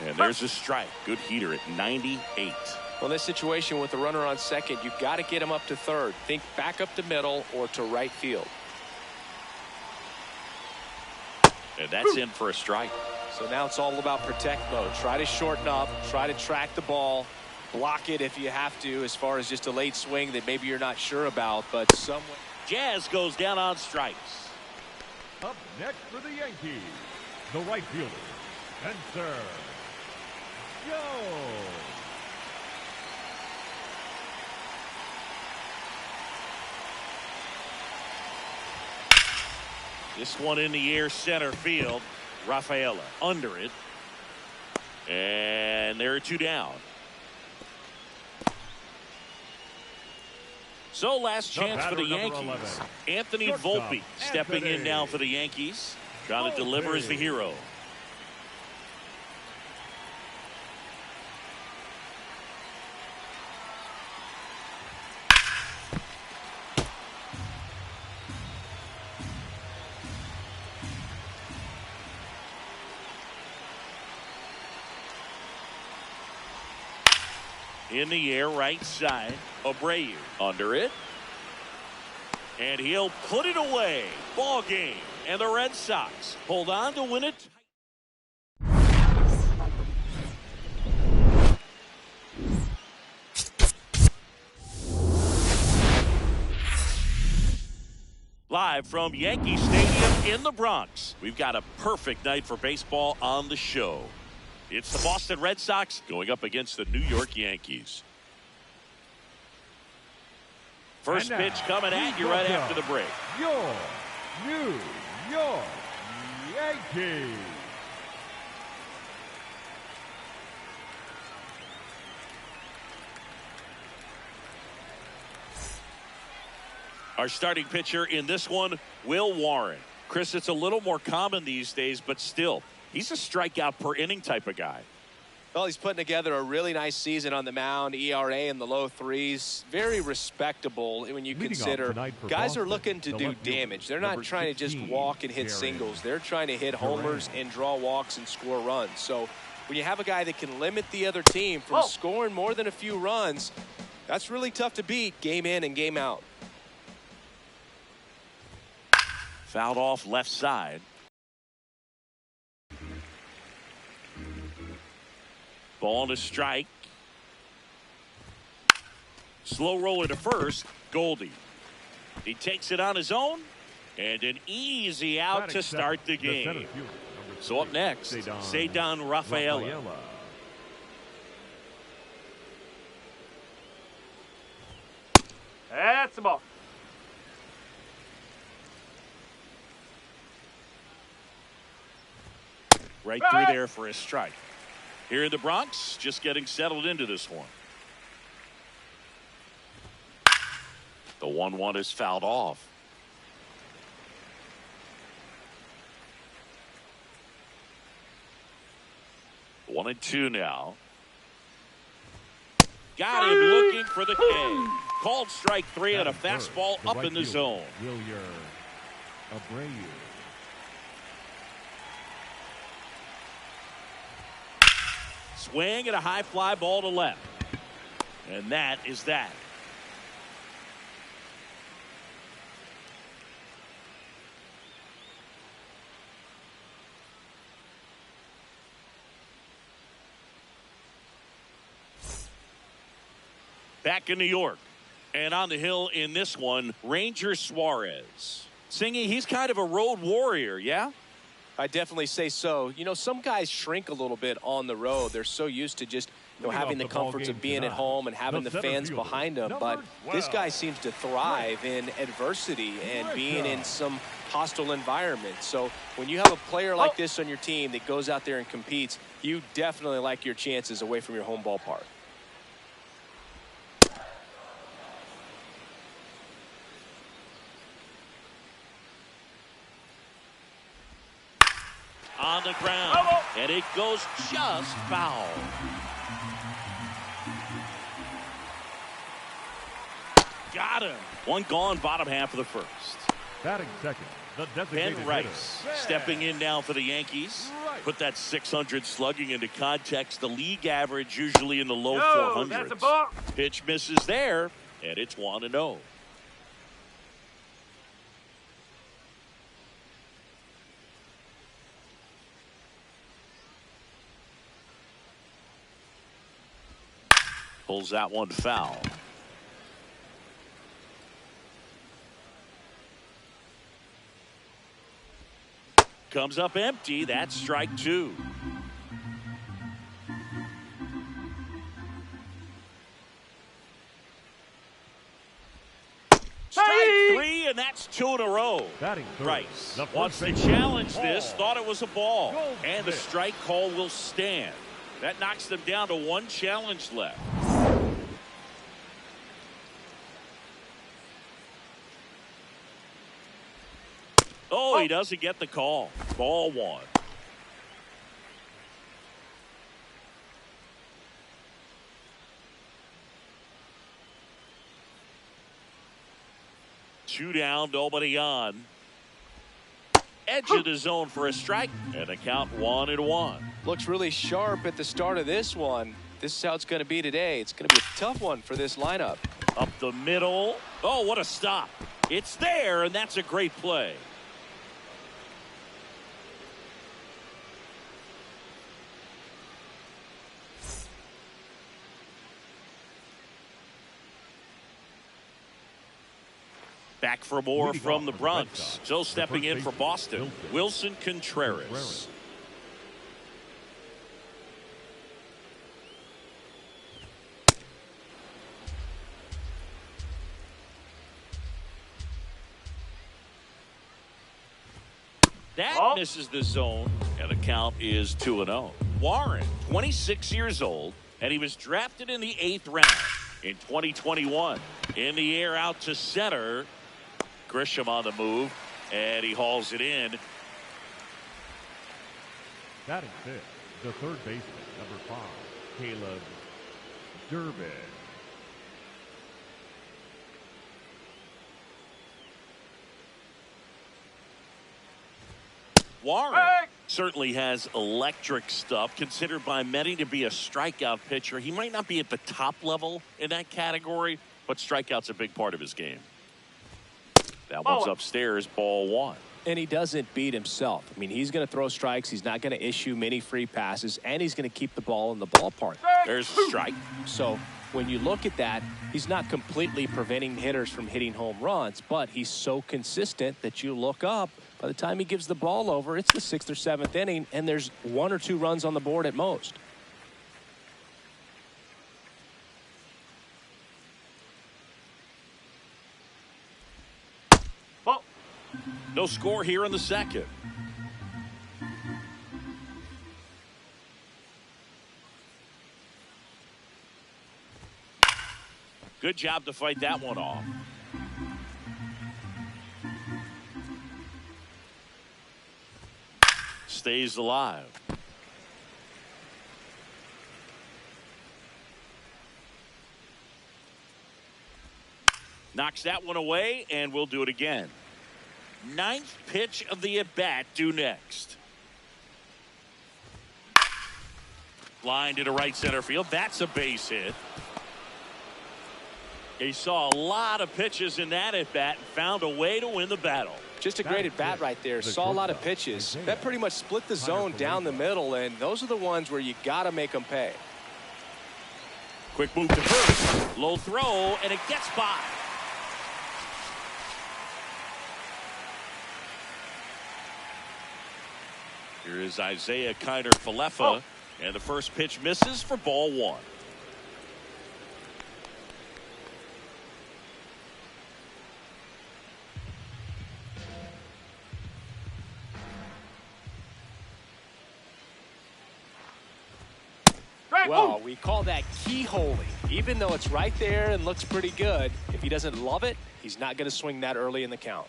And there's a strike. Good heater at 98. Well, this situation with the runner on second, you've got to get him up to third. Think back up to middle or to right field. And that's in for a strike. So now it's all about protect mode. Try to shorten up, try to track the ball, block it if you have to, as far as just a late swing that maybe you're not sure about, but someone. Jazz goes down on strikes. Up next for the Yankees, the right fielder, Spencer Jones. This one in the air, center field. Rafaela under it. And there are 2 down. So last chance for the Yankees. Anthony Volpe stepping in now for the Yankees. Trying to deliver as the hero. In the air, right side. Abreu under it. And he'll put it away. Ball game. And the Red Sox hold on to win it. Live from Yankee Stadium in the Bronx, we've got a perfect night for baseball on the show. It's the Boston Red Sox going up against the New York Yankees. First pitch coming at you right after the break. Your New York Yankees. Our starting pitcher in this one, Will Warren. Chris, it's a little more common these days, but still, he's a strikeout per inning type of guy. Well, he's putting together a really nice season on the mound. ERA in the low 3s. Very respectable when you consider guys are looking to do damage. They're not trying to just walk and hit singles. They're trying to hit homers and draw walks and score runs. So when you have a guy that can limit the other team from scoring more than a few runs, that's really tough to beat game in and game out. Fouled off left side. Ball to strike. Slow roller to first. Goldie. He takes it on his own. And an easy out to start the game. So up next, Ceddanne Rafaela. That's the ball. Right through there for a strike. Here in the Bronx, just getting settled into this one. The 1-1 is fouled off. One and two now. Got him looking for the K. Called strike 3 and a fastball up in the zone. Swing and a high fly ball to left. And that is that. Back in New York. And on the hill in this one, Ranger Suarez. Singy, he's kind of a road warrior, yeah? I definitely say so. You know, some guys shrink a little bit on the road. They're so used to just, you know, having the comforts of being at home and having the fans behind them. But this guy seems to thrive in adversity and being in some hostile environment. So when you have a player like this on your team that goes out there and competes, you definitely like your chances away from your home ballpark. On the ground, and it goes just foul. Got him. One gone, bottom half of the first. Batting second, the designated Ben Rice stepping in now for the Yankees. Put that 600 slugging into context. The league average usually in the low 400s. That's a ball. Pitch misses there, and it's 1-0. Pulls that one foul. Comes up empty. That's strike 2. Strike 3, and that's 2 in a row. Rice wants to challenge this. Thought it was a ball. And the strike call will stand. That knocks them down to 1 challenge left. Oh, he doesn't get the call. Ball 1. Two down, nobody on. Edge of the zone for a strike, and the count 1-1. Looks really sharp at the start of this one. This is how it's going to be today. It's going to be a tough one for this lineup. Up the middle. Oh, what a stop. It's there, and that's a great play. Back for more from the Bronx. So stepping in for Boston, Wilson Contreras. That misses the zone, and the count is 2-0. Warren, 26 years old, and he was drafted in the 8th round in 2021. In the air out to center. Grisham on the move, and he hauls it in. Batting fifth, the third baseman, Number 5, Caleb Durbin. Warren certainly has electric stuff, considered by many to be a strikeout pitcher. He might not be at the top level in that category, but strikeout's a big part of his game. That one's upstairs, ball 1. And he doesn't beat himself. I mean, he's going to throw strikes. He's not going to issue many free passes, and he's going to keep the ball in the ballpark. There's a strike. So when you look at that, he's not completely preventing hitters from hitting home runs, but he's so consistent that you look up. By the time he gives the ball over, it's the 6th or 7th inning, and there's 1 or 2 runs on the board at most. No score here in the second. Good job to fight that one off. Stays alive. Knocks that one away, and we'll do it again. 9th pitch of the at-bat due next. Line to the right center field. That's a base hit. He saw a lot of pitches in that at-bat and found a way to win the battle. Just a great at-bat right there. Saw a lot of pitches. That pretty much split the zone down the middle, and those are the ones where you got to make them pay. Quick move to first. Low throw, and it gets by. Here is Isaiah Kiner-Falefa, and the first pitch misses for ball 1. Well, we call that keyholing. Even though it's right there and looks pretty good, if he doesn't love it, he's not going to swing that early in the count.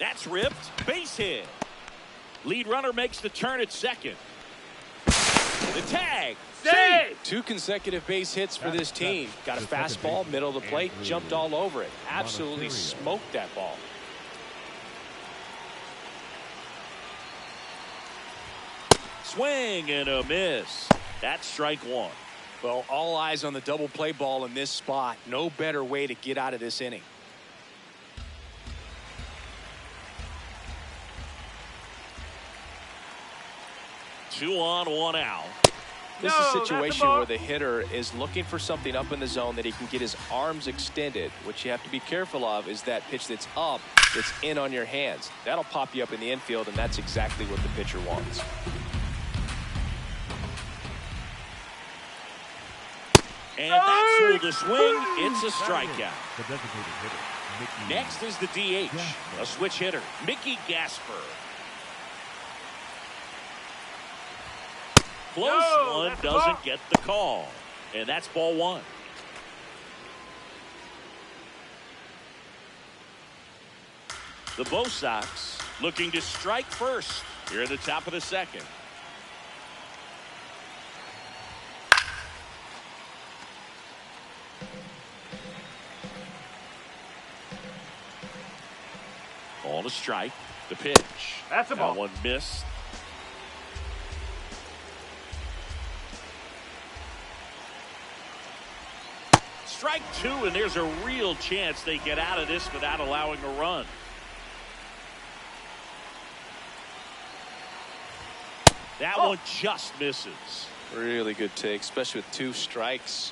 That's ripped. Base hit. Lead runner makes the turn at second. The tag. Save. 2 consecutive base hits for this team. Got a fastball, middle of the plate, jumped all over it. Absolutely smoked that ball. Swing and a miss. That's strike 1. Well, all eyes on the double play ball in this spot. No better way to get out of this inning. Two on, 1 out. This is a situation where the hitter is looking for something up in the zone that he can get his arms extended. What you have to be careful of is that pitch that's up, that's in on your hands. That'll pop you up in the infield, and that's exactly what the pitcher wants. And that's through the swing. It's a strikeout. The designated hitter, Mickey. Next is the DH, a switch hitter, Mickey Gasper. Close one doesn't get the call. And that's ball 1. The Bo Sox looking to strike first here at the top of the second. Ball to strike. The pitch. That's a ball. That one missed. Strike 2, and there's a real chance they get out of this without allowing a run. That one just misses. Really good take, especially with 2 strikes.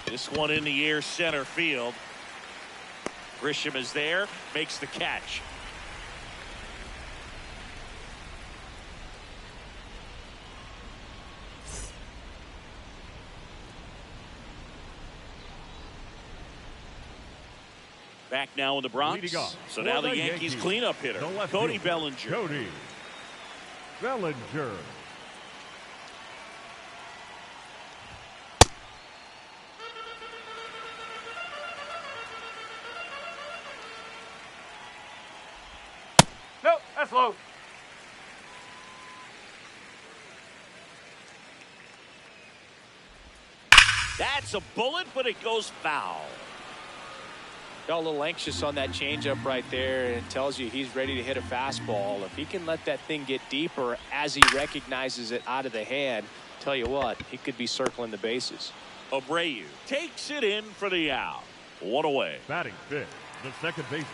This one in the air, center field. Grisham is there, makes the catch. Back now in the Bronx. So now the Yankees cleanup hitter, Cody Bellinger. Cody Bellinger. That's low. That's a bullet, but it goes foul. Got a little anxious on that changeup right there, and it tells you he's ready to hit a fastball. If he can let that thing get deeper as he recognizes it out of the hand, tell you what, he could be circling the bases. Abreu takes it in for the out. One away. Batting fifth, the second baseman,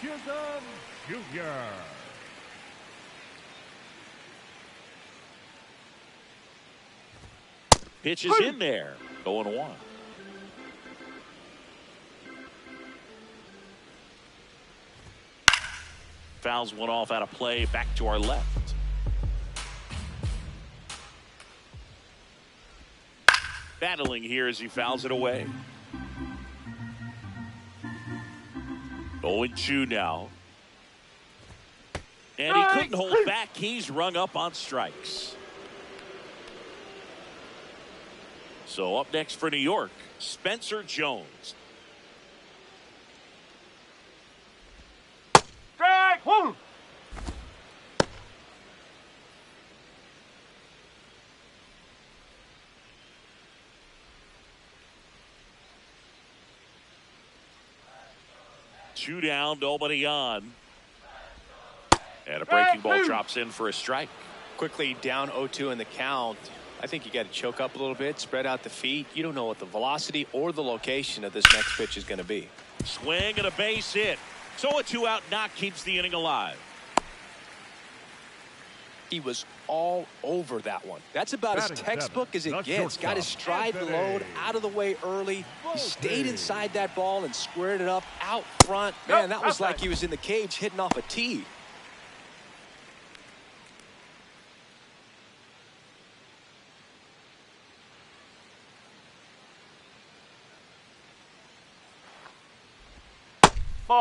Chisholm Jr. Pitch is in there. 0-1. Fouls one off out of play. Back to our left. Battling here as he fouls it away. 0-2 now. And he couldn't hold back. He's rung up on strikes. So up next for New York, Spencer Jones. Strike one. Two down, nobody on. And a breaking ball drops in for a strike. Quickly down 0-2 in the count. I think you got to choke up a little bit, spread out the feet. You don't know what the velocity or the location of this next pitch is going to be. Swing and a base hit. So a 2-out knock keeps the inning alive. He was all over that one. That's about as textbook as it gets. Got his stride load out of the way early. He stayed inside that ball and squared it up out front. Man, that was like he was in the cage hitting off a tee.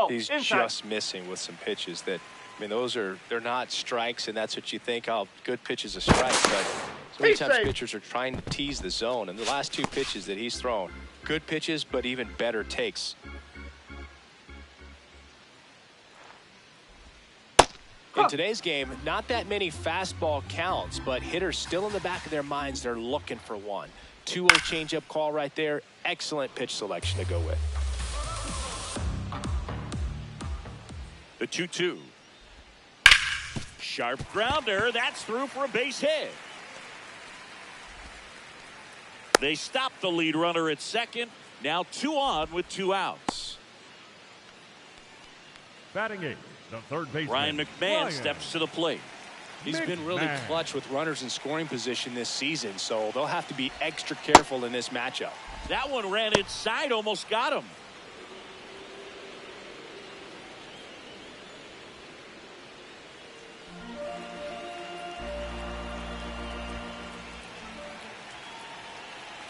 He's just missing with some pitches that, I mean, they're not strikes, and that's what you think, oh, good pitch is a strike. But so many times pitchers are trying to tease the zone, and the last two pitches that he's thrown, good pitches, but even better takes. In today's game, not that many fastball counts, but hitters still in the back of their minds, they're looking for one. 2-0 changeup call right there. Excellent pitch selection to go with. The 2-2. Sharp grounder. That's through for a base hit. They stop the lead runner at second. Now 2 on with 2 outs. Batting eighth, the third baseman, Ryan McMahon steps to the plate. He's been really clutch with runners in scoring position this season, so they'll have to be extra careful in this matchup. That one ran inside, almost got him.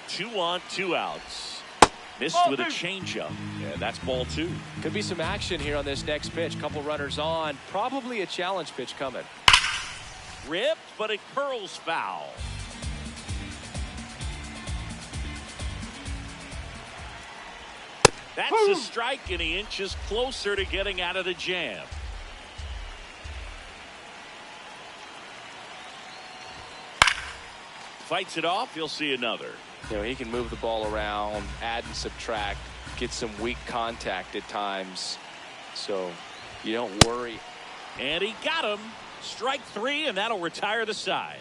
Two on, 2 outs. Missed with a changeup. Yeah, that's ball 2. Could be some action here on this next pitch. Couple runners on. Probably a challenge pitch coming. Ripped, but it curls foul. That's a strike, and he inches closer to getting out of the jam. Fights it off. You'll see another. You know, he can move the ball around, add and subtract, get some weak contact at times. So you don't worry. And he got him. Strike 3, and that'll retire the side.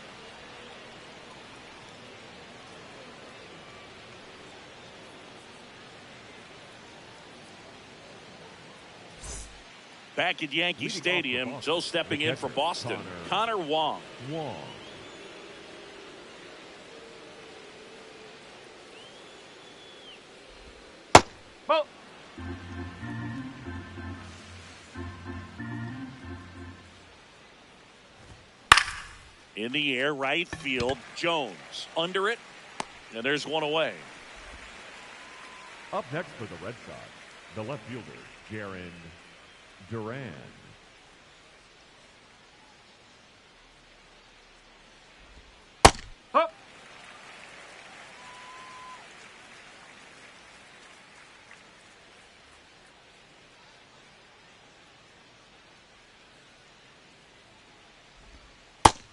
Back at Yankee Stadium, Joe stepping in for Boston. Connor Wong. Well, in the air, right field. Jones under it, and there's one away. Up next for the Red Sox, the left fielder, Jarren Duran. up.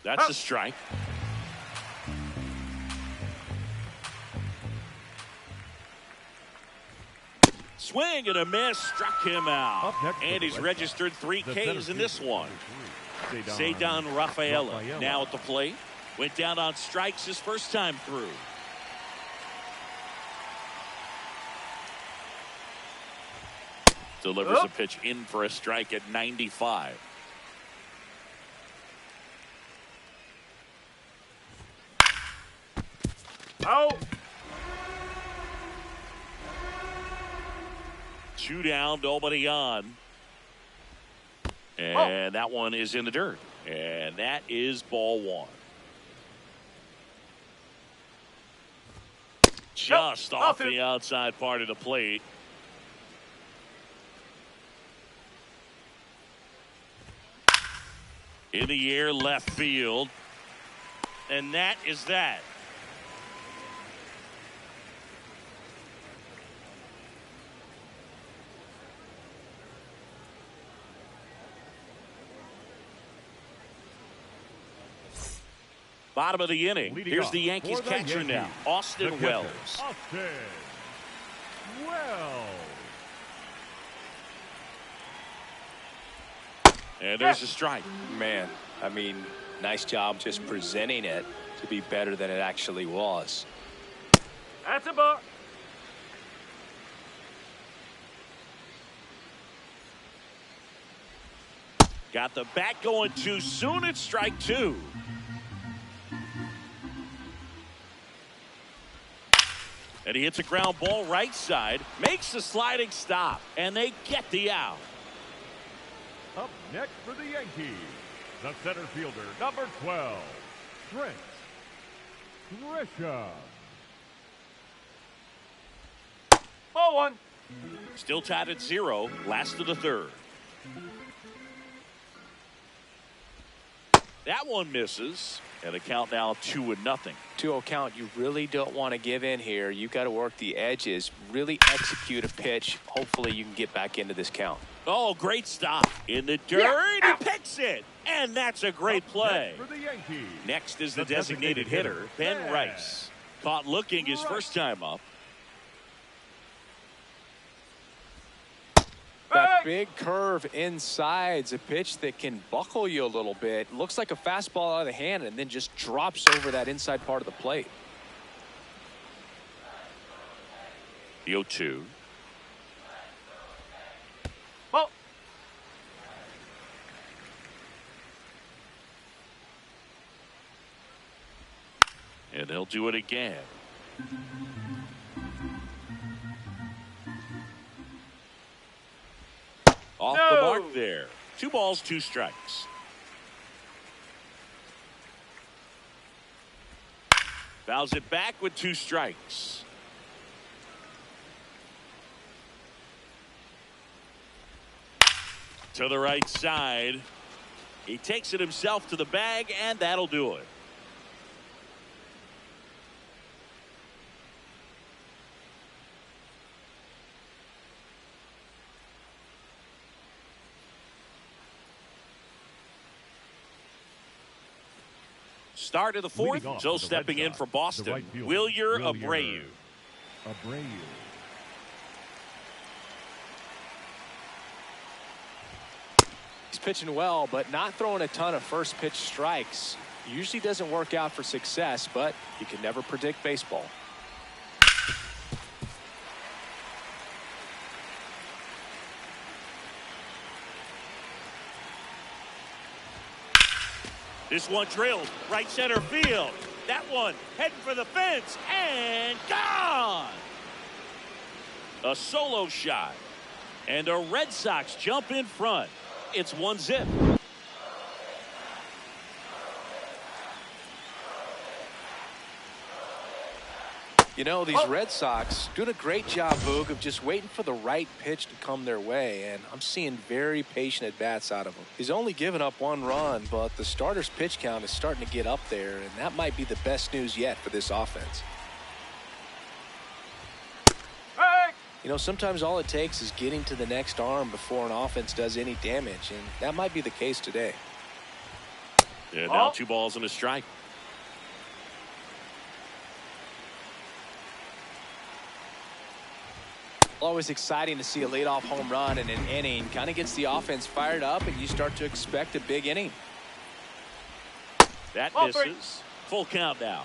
That's a strike. Swing and a miss, struck him out. And he's registered 3 Ks in this one. Cedar Rafaela now at the plate. Went down on strikes his first time through. Delivers a pitch in for a strike at 95. Out. 2 down, nobody on. And that one is in the dirt. And that is ball 1. Just off the outside part of the plate. In the air, left field. And that is that. Bottom of the inning. Here's the Yankees catcher now, Austin Wells. And there's a strike. Man, I mean, nice job just presenting it to be better than it actually was. That's a ball. Got the bat going too soon. It's strike 2. And he hits a ground ball right side, makes the sliding stop, and they get the out. Up next for the Yankees, the center fielder, number 12, Trent Grisham. Ball 1. Still tied at 0, last of the 3rd. That one misses, and a count now 2-0. 2-0 count. You really don't want to give in here. You've got to work the edges, really execute a pitch. Hopefully you can get back into this count. Oh, great stop in the dirt. He picks it, and that's a great play. For the Yankees, next is the designated hitter, Ben Rice. Caught looking his first time up. That big curve inside's a pitch that can buckle you a little bit. Looks like a fastball out of the hand and then just drops over that inside part of the plate. The 0-2. Ball. And they'll do it again. Off the mark there. 2 balls, 2 strikes. Fouls it back with 2 strikes. To the right side. He takes it himself to the bag, and that'll do it. Start of the 4th, so stepping in for Boston, Wilyer Abreu. He's pitching well, but not throwing a ton of first pitch strikes. Usually doesn't work out for success, but you can never predict baseball. This one drilled right center field. That one heading for the fence and gone. A solo shot. And the Red Sox jump in front. It's 1-0. You know, these Red Sox doing a great job, Boog, of just waiting for the right pitch to come their way, and I'm seeing very patient at-bats out of him. He's only given up 1 run, but the starter's pitch count is starting to get up there, and that might be the best news yet for this offense. You know, sometimes all it takes is getting to the next arm before an offense does any damage, and that might be the case today. And now 2 balls and a strike. Always exciting to see a leadoff home run in an inning. Kind of gets the offense fired up, and you start to expect a big inning. That misses. Full count now.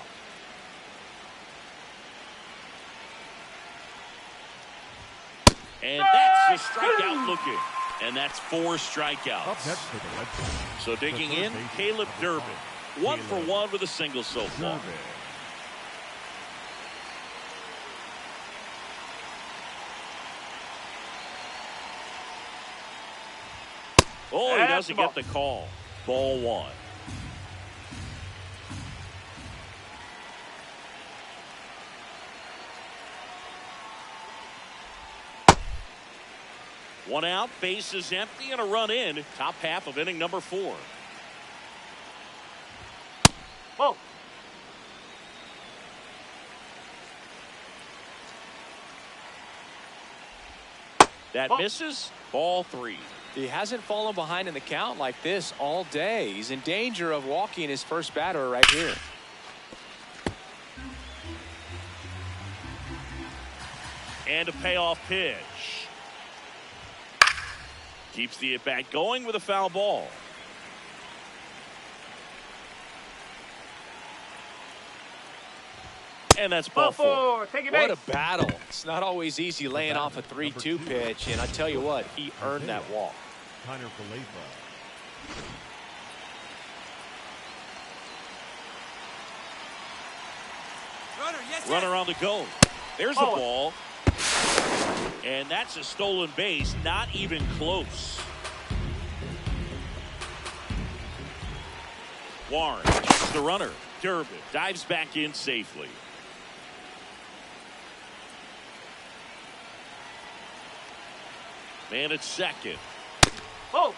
And that's the strikeout looking. And that's 4 strikeouts. Up next for the Red Sox. So digging in, Caleb Durbin. 1 for 1 with a single so far. Oh, he doesn't get the call. Ball 1. One out, base is empty, and a run in. Top half of inning number 4. Whoa. That misses. Ball 3. He hasn't fallen behind in the count like this all day. He's in danger of walking his first batter right here. And a payoff pitch. Keeps the at-bat going with a foul ball. And that's ball 4. Take it what a battle. It's not always easy laying off a 3-2 pitch, and I tell you what, he earned that walk. Runner on the go. There's a ball. And that's a stolen base. Not even close. Warren, the runner. Durbin dives back in safely. Man at second. Oh.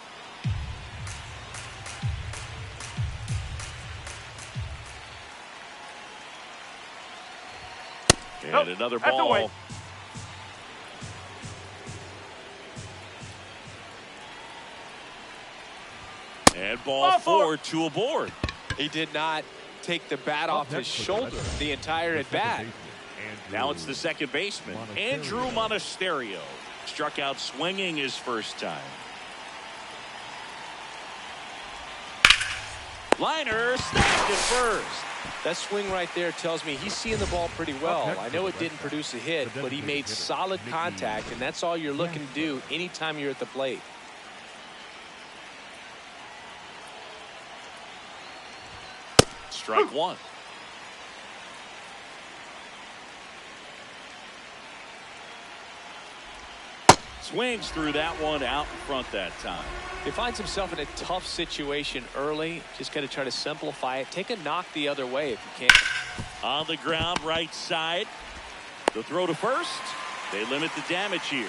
And another ball. And ball 4, 2 aboard. He did not take the bat off his shoulder the entire at bat. Now it's the second baseman, Andrew Monasterio. Struck out swinging his first time. Liner snagged at first. That swing right there tells me he's seeing the ball pretty well. I know it didn't produce a hit, but he made solid contact, and that's all you're looking to do anytime you're at the plate. Strike 1. Swings through that one out in front that time. He finds himself in a tough situation early. Just got to try to simplify it. Take a knock the other way if you can. On the ground, right side. The throw to first. They limit the damage here.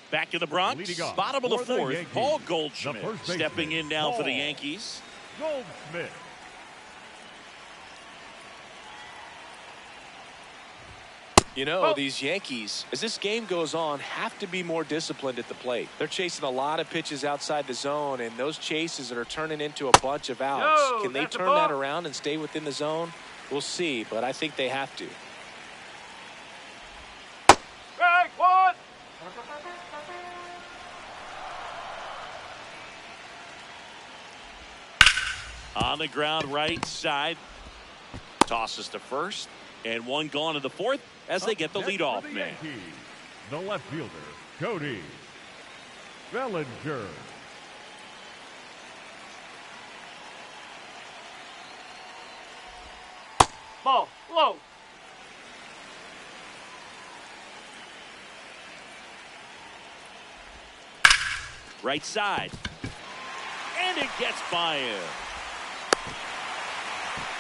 Back in the Bronx, bottom of the 4th, Paul Goldschmidt stepping in now for the Yankees. Goldschmidt. You know, these Yankees, as this game goes on, have to be more disciplined at the plate. They're chasing a lot of pitches outside the zone, and those chases are turning into a bunch of outs. Can they turn that around and stay within the zone? We'll see, but I think they have to. Strike 1. On the ground, right side. Tosses to first. And one gone to the 4th as they get the leadoff man. The left fielder, Cody Bellinger. Ball low. Right side. And it gets by him.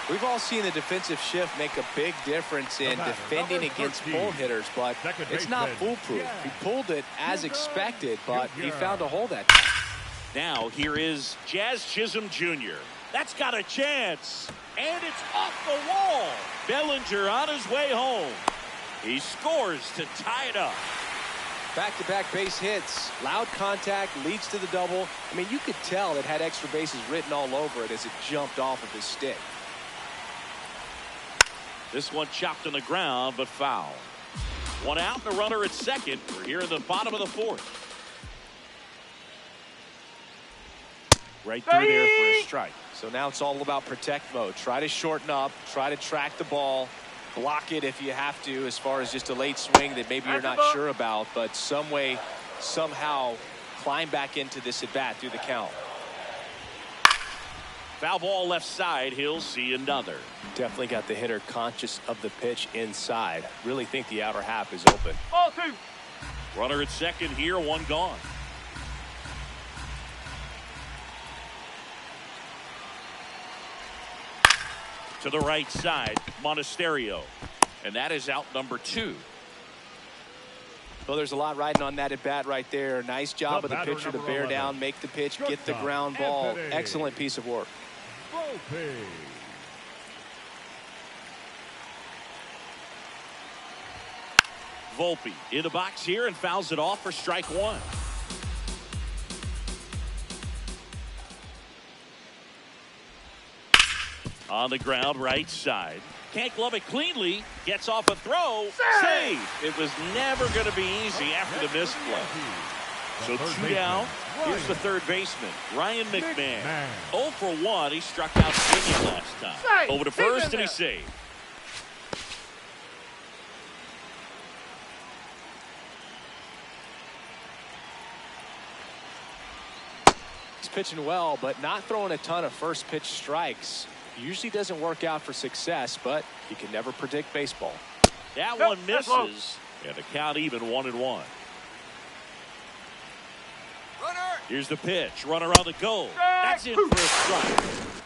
We've all seen the defensive shift make a big difference in defending against pull hitters, but it's not foolproof. He pulled it as expected, but he found a hole that time. Now here is Jazz Chisholm Jr. That's got a chance. And it's off the wall. Bellinger on his way home. He scores to tie it up. Back-to-back base hits. Loud contact leads to the double. I mean, you could tell it had extra bases written all over it as it jumped off of his stick. This one chopped on the ground, but foul. One out and a runner at second. We're here in the bottom of the fourth. Right through there for a strike. So now it's all about protect mode. Try to shorten up. Try to track the ball. Block it if you have to, as far as just a late swing that maybe you're not sure about. But some way, somehow, climb back into this at-bat through the count. Foul ball left side. He'll see another. Definitely got the hitter conscious of the pitch inside. Really think the outer half is open. Ball two. Runner at second here. One gone. To the right side, Monasterio. And that is out number 2. Well, there's a lot riding on that at bat right there. Nice job of the pitcher to bear down, make the pitch, get the ground ball. Excellent piece of work. Volpe in the box here and fouls it off for strike one. On the ground, right side. Can't glove it cleanly. Gets off a throw. Save. It was never going to be easy after the misplay. So 2 down. Here's the third baseman, Ryan McMahon. 0 for 1. He struck out swinging last time. Over to first, and he saved. He's pitching well, but not throwing a ton of first pitch strikes. Usually doesn't work out for success, but you can never predict baseball. That one misses. And the count even 1-1. Here's the pitch. Runner on the go. That's in for a strike.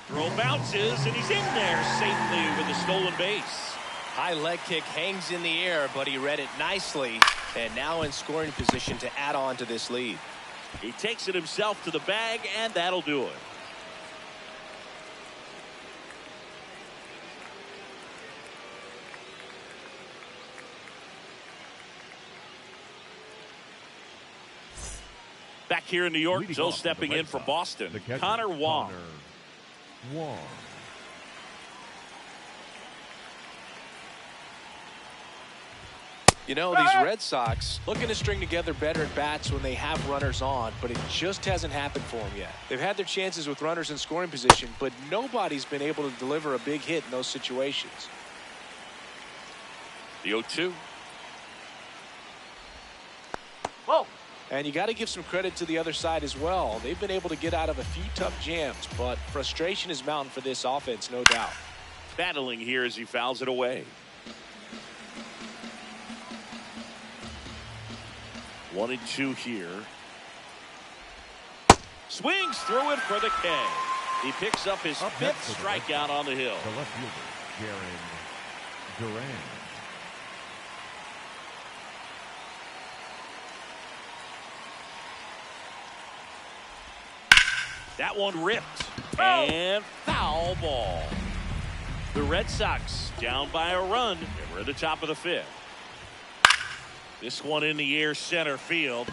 Throw bounces, and he's in there safely with the stolen base. High leg kick hangs in the air, but he read it nicely. And now in scoring position to add on to this lead. He takes it himself to the bag, and that'll do it. Back here in New York, Joe stepping in for Boston. Connor Wong. You know, these Red Sox looking to string together better at bats when they have runners on, but it just hasn't happened for them yet. They've had their chances with runners in scoring position, but nobody's been able to deliver a big hit in those situations. The 0-2. Whoa. And you got to give some credit to the other side as well. They've been able to get out of a few tough jams, but frustration is mounting for this offense, no doubt. Battling here as he fouls it away. 1-2 here. Swings through it for the K. He picks up his 5th strikeout on the hill. The left fielder, Jaron Duran. That one ripped. And foul ball. The Red Sox down by a run. And we're at the top of the 5th. This one in the air center field.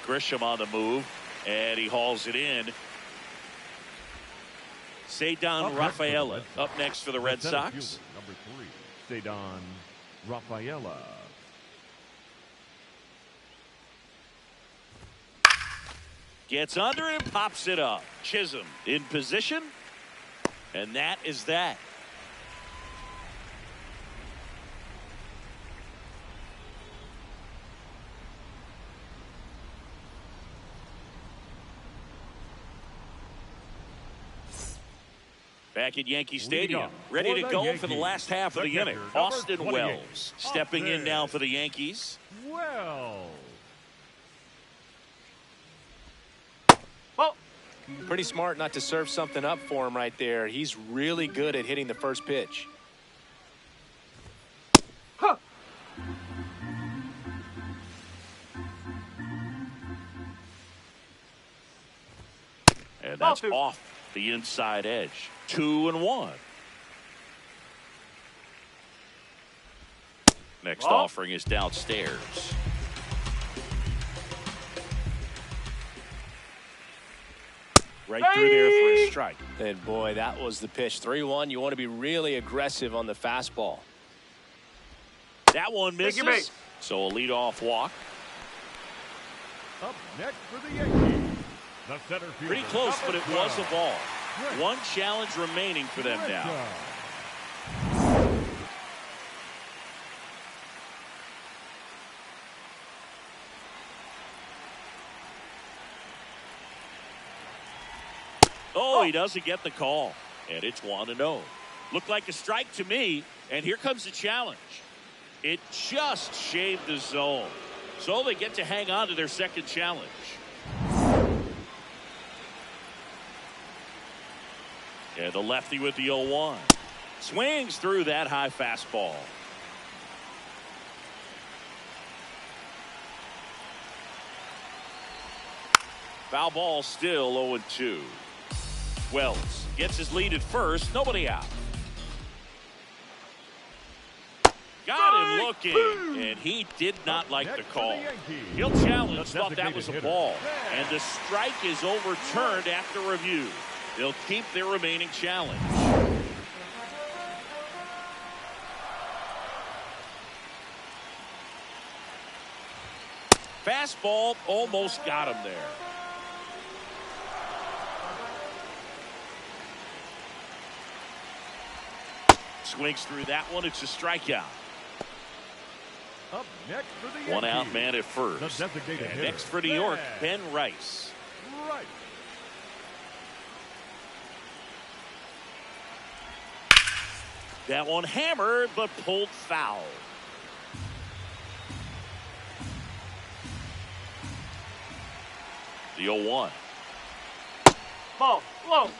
Grisham on the move. And he hauls it in. Ceddanne Rafaela up next for the Red Sox. Number 3, Ceddanne Rafaela. Gets under it and pops it up. Chisholm in position. And that is that. Back at Yankee Stadium, ready to go for the last half of the inning. Austin Wells stepping in now for the Yankees. Wells. Pretty smart not to serve something up for him right there. He's really good at hitting the first pitch. Huh. And that's off the inside edge. 2-1. Next offering is downstairs. Right through there for a strike. And boy, that was the pitch. 3-1. You want to be really aggressive on the fastball. That one misses. So a leadoff walk. Up next for the Yankees, the center fielder. Pretty close, but it was a ball. One challenge remaining for them now. Oh, he doesn't get the call. And it's 1-0. Looked like a strike to me. And here comes the challenge. It just shaved the zone. So they get to hang on to their second challenge. And the lefty with the 0-1. Swings through that high fastball. Foul ball, still 0-2. Wells gets his lead at first. Nobody out. Got him looking, and he did not like the call. He'll challenge, thought that was a ball. And the strike is overturned after review. They'll keep their remaining challenge. Fastball almost got him there. Swings through that one. It's a strikeout. Up next for the Yankees, one out man at first. And next for New York, Ben Rice. Right. That one hammered, but pulled foul. The 0-1. Ball, low.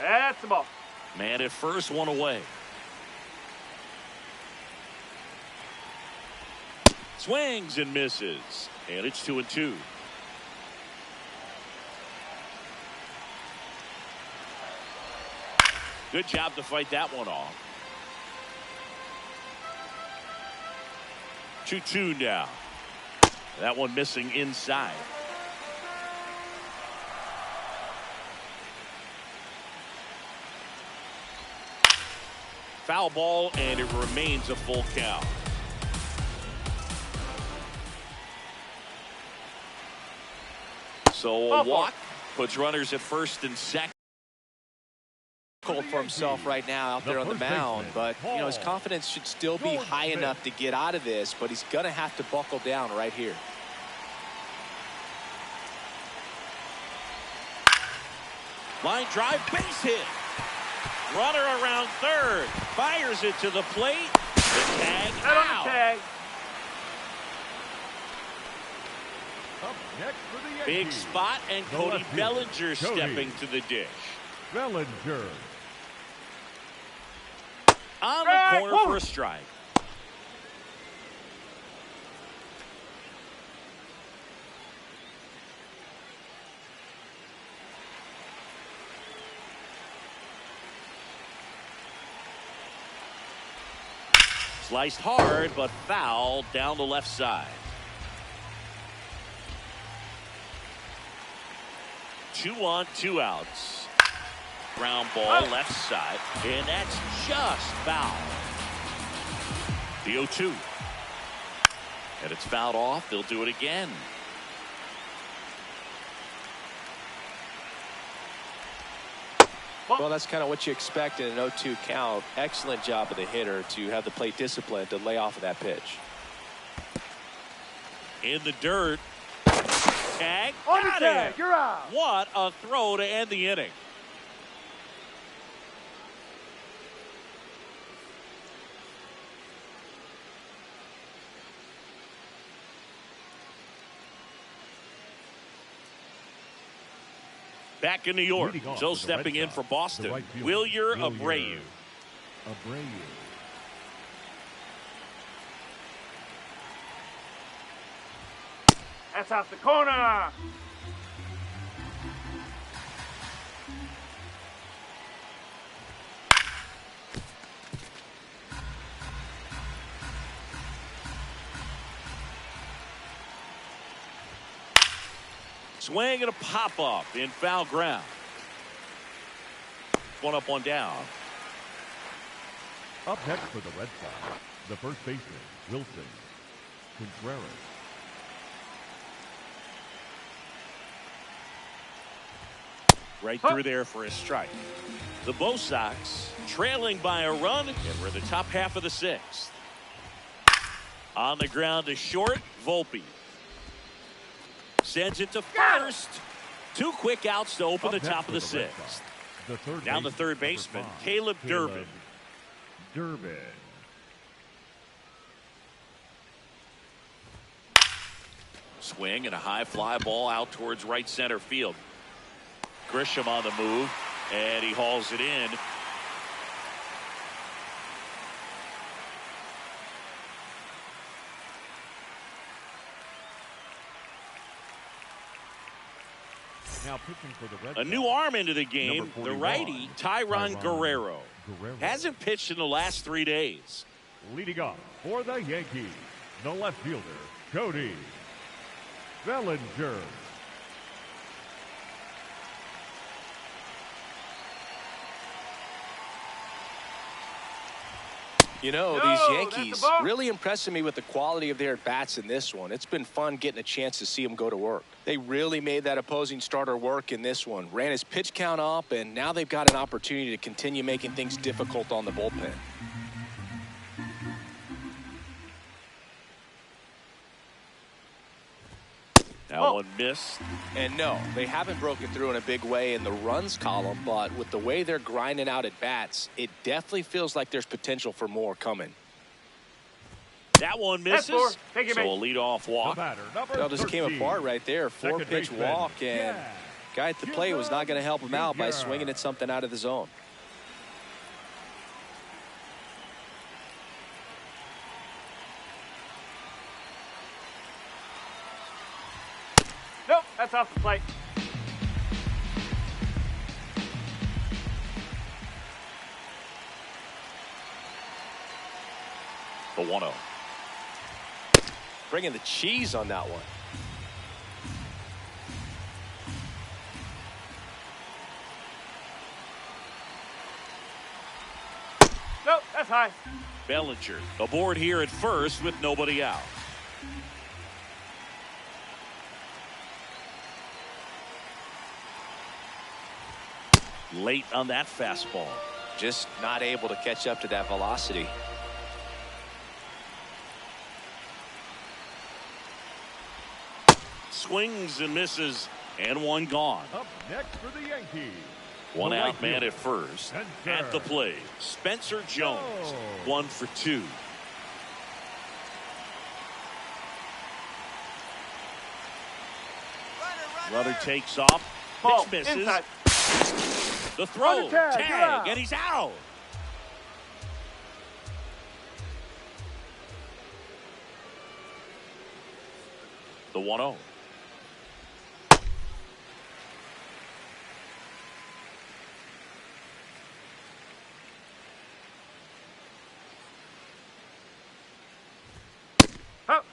That's the ball. Man at first, one away. Swings and misses. And it's 2-2. Good job to fight that one off. 2-2 now. That one missing inside. Foul ball, and it remains a full count. So a walk puts runners at first and second. Cold for himself right now out there on the mound, but you know his confidence should still be high enough to get out of this, but he's gonna have to buckle down right here. Line drive, base hit. Runner around third, fires it to the plate. The tag out. Up next for the Big Yankees, spot, and Cody Bellinger stepping to the dish. Bellinger. On the corner for a strike. Sliced hard, but foul down the left side. 2 on, 2 outs. Ground ball left side, and that's just foul. The 0-2. And it's fouled off. They'll do it again. Well, that's kind of what you expect in an 0-2 count. Excellent job of the hitter to have the plate discipline to lay off of that pitch. In the dirt. Tag. On the Got tag. it. You're out. What a throw to end the inning. Back in New York, Joe stepping in for Boston. Wilyer Abreu. That's off the corner. Swing and a pop-up in foul ground. One up, one down. Up next for the Red Sox, the first baseman, Wilson Contreras. Right through there for a strike. The Bo Sox trailing by a run, and we're in the top half of the sixth. On the ground to short, Volpe. Sends it to first. Two quick outs to open the top of the sixth. Down the third baseman, Caleb Durbin. Swing and a high fly ball out towards right center field. Grisham on the move, and he hauls it in. Now pitching for the Red A new arm into the game, the righty, Tyron Guerrero. Hasn't pitched in the last 3 days. Leading off for the Yankees, the left fielder, Cody Bellinger. You know, these Yankees really impressing me with the quality of their at-bats in this one. It's been fun getting a chance to see them go to work. They really made that opposing starter work in this one. Ran his pitch count up, and now they've got an opportunity to continue making things difficult on the bullpen. That one missed. And no, they haven't broken through in a big way in the runs column, but with the way they're grinding out at bats, it definitely feels like there's potential for more coming. That one misses. So a leadoff walk. Well, just came apart right there. Four-pitch walk, and guy at the plate was not going to help him out by swinging at something out of the zone. Nope, that's off the plate. The 1-0. Bringing the cheese on that one. Nope, that's high. Bellinger aboard here at first with nobody out. Late on that fastball. Just not able to catch up to that velocity. Swings and misses, and one gone. Up next for the Yankees. One out man at first. At the plate, Spencer Jones. 1 for 2. Runner takes off. Pitch misses. Inside. The throw, tag, and he's out. The 1-0. Up.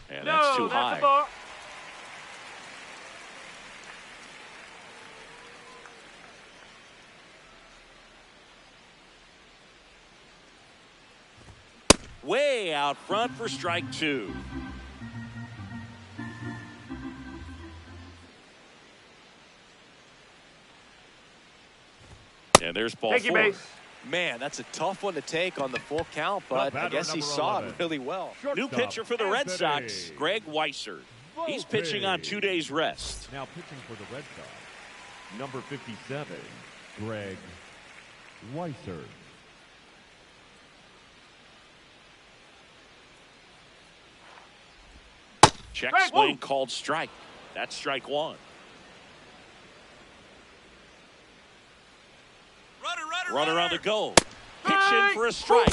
And that's too high. A ball. Way out front for strike 2. And there's ball 4. Base. Man, that's a tough one to take on the full count, but I guess he saw it really well. New pitcher for the Red Sox, Greg Weissert. He's pitching on 2 days rest. Now pitching for the Red Sox, number 57, Greg Weissert. Check swing called strike. That's strike 1. Runner on the go. Pitching for a strike.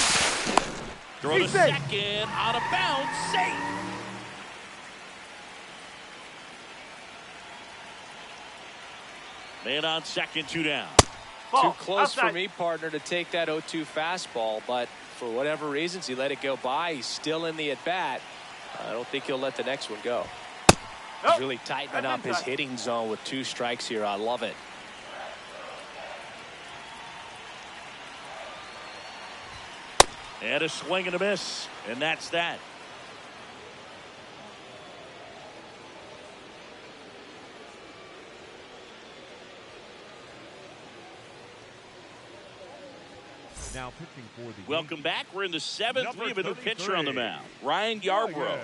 Throw to second. Out of bounds. Safe. Man on second, 2 down. Too close for me, partner, to take that 0-2 fastball, but for whatever reasons, he let it go by. He's still in the at-bat. I don't think he'll let the next one go. He's really tightening up his hitting zone with 2 strikes here. I love it. And a swing and a miss, and that's that. Now pitching for the Welcome back. We're in the 7th. We have a new pitcher on the mound, Ryan Yarbrough.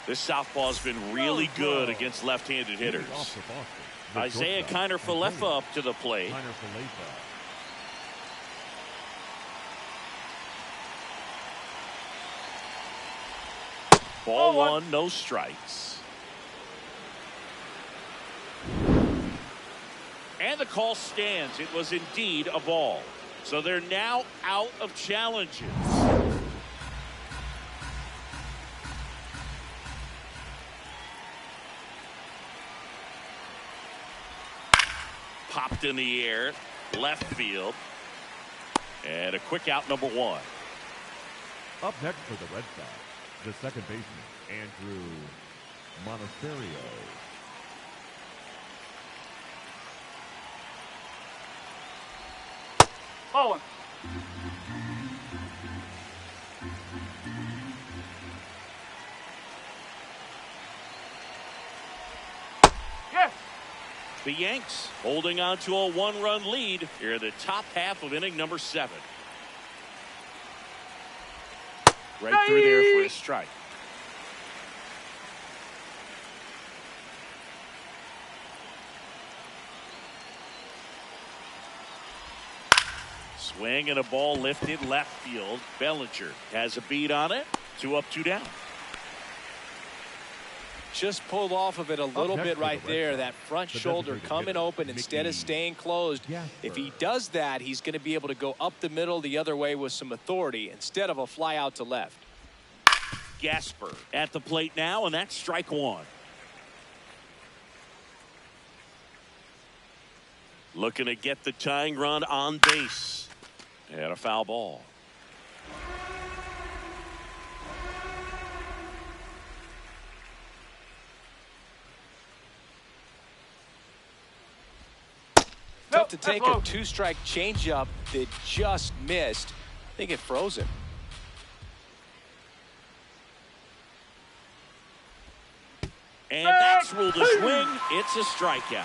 This southpaw's been really good against left-handed hitters. Isaiah Kiner-Falefa up to the plate. Ball 1, no strikes. And the call stands. It was indeed a ball. So they're now out of challenges. Popped in the air, left field. And a quick out, number 1. Up next for the Red Sox, the second baseman, Andrew Monasterio. Ball 1. Yes. The Yanks holding on to a 1-run lead here in the top half of inning number 7. Right through there for a strike. Swing and a ball lifted left field. Bellinger has a beat on it. 2 up, 2 down. Just pulled off of it a little bit right there. That front shoulder coming open instead of staying closed. If he does that, he's going to be able to go up the middle the other way with some authority instead of a fly out to left. Gasper at the plate now, and that's strike 1. Looking to get the tying run on base. And a foul ball. Tough to take a 2-strike changeup that just missed. I think it froze him. And that's ruled a swing. It's a strikeout.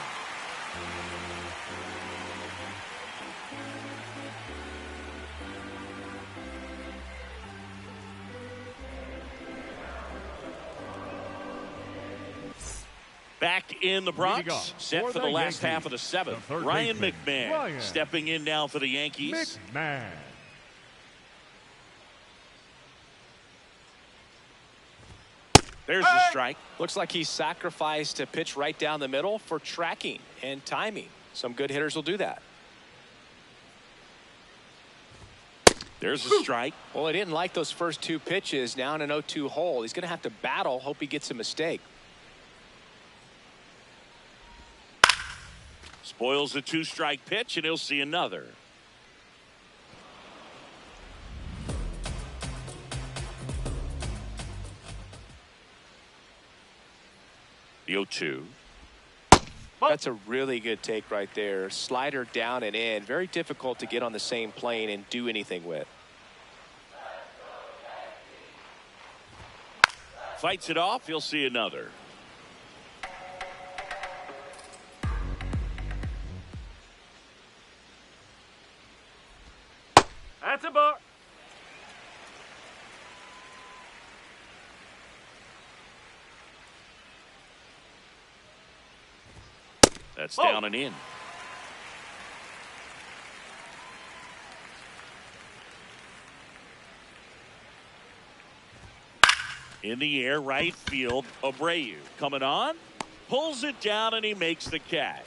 Back in the Bronx, set for the last half of the 7th. Ryan McMahon stepping in now for the Yankees. There's the strike. Looks like he sacrificed a pitch right down the middle for tracking and timing. Some good hitters will do that. There's a strike. Well, he didn't like those first 2 pitches. Now in an 0-2 hole, he's going to have to battle. Hope he gets a mistake. Spoils the 2-strike pitch, and he'll see another. The 0-2. That's a really good take right there. Slider down and in. Very difficult to get on the same plane and do anything with. Fights it off. He'll see another. That's a ball. That's down and in. In the air, right field, Abreu coming on, pulls it down, and he makes the catch.